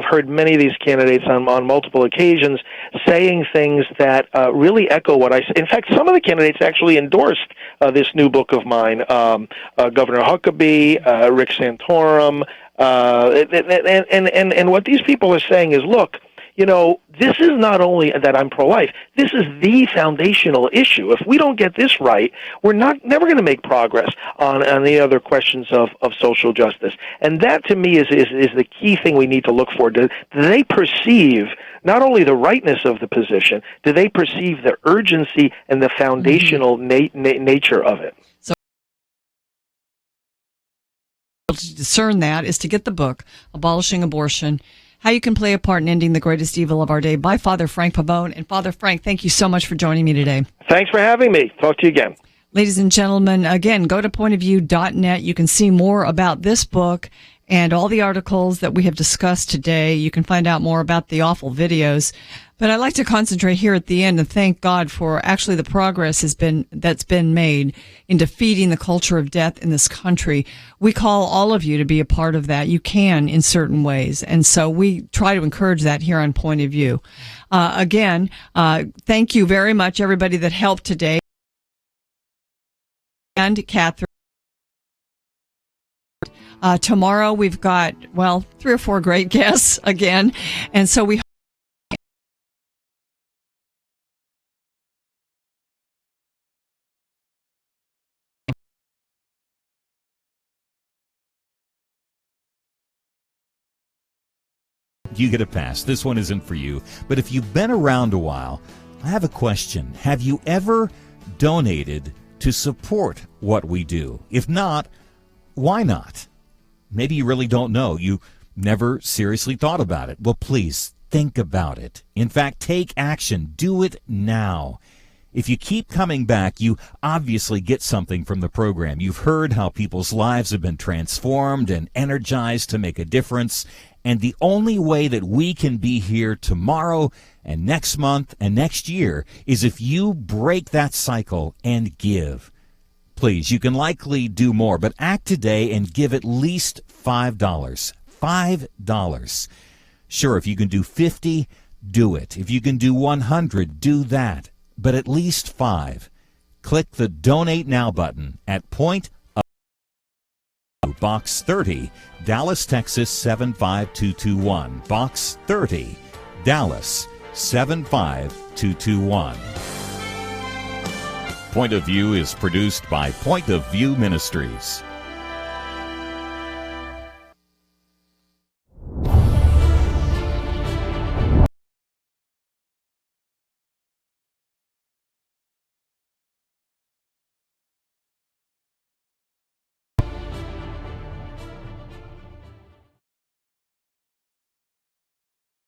heard many of these candidates on multiple occasions saying things that really echo what I say. In fact, some of the candidates actually endorsed this new book of mine. Governor Huckabee, Rick Santorum, and what these people are saying is, look, this is not only that I'm pro-life, this is the foundational issue. If we don't get this right, we're never going to make progress on the other questions of social justice. And that, to me, is the key thing we need to look for. Do they perceive not only the rightness of the position, do they perceive the urgency and the foundational nature of it? So to discern that is to get the book, Abolishing Abortion, How You Can Play a Part in Ending the Greatest Evil of Our Day, by Father Frank Pavone. And Father Frank, thank you so much for joining me today. Thanks for having me. Talk to you again. Ladies and gentlemen, again, go to pointofview.net. You can see more about this book and all the articles that we have discussed today. You can find out more about the awful videos. But I'd like to concentrate here at the end and thank God for actually the progress that's been made in defeating the culture of death in this country. We call all of you to be a part of that. You can in certain ways. And so we try to encourage that here on Point of View. Again, thank you very much, everybody that helped today. And Catherine. Tomorrow we've got, 3 or 4 great guests again. And so we You get a pass. This one isn't for you. But if you've been around a while, I have a question. Have you ever donated to support what we do? If not, why not? Maybe you really don't know. You never seriously thought about it. Well, please think about it. In fact, take action. Do it now. If you keep coming back, you obviously get something from the program. You've heard how people's lives have been transformed and energized to make a difference. And the only way that we can be here tomorrow and next month and next year is if you break that cycle and give. Please, you can likely do more, but act today and give at least $5. $5. Sure, if you can do 50, do it. If you can do 100, do that. But at least 5. Click the Donate Now button at Point of Box 30, Dallas, Texas 75221. Box 30, Dallas 75221. Point of View is produced by Point of View Ministries.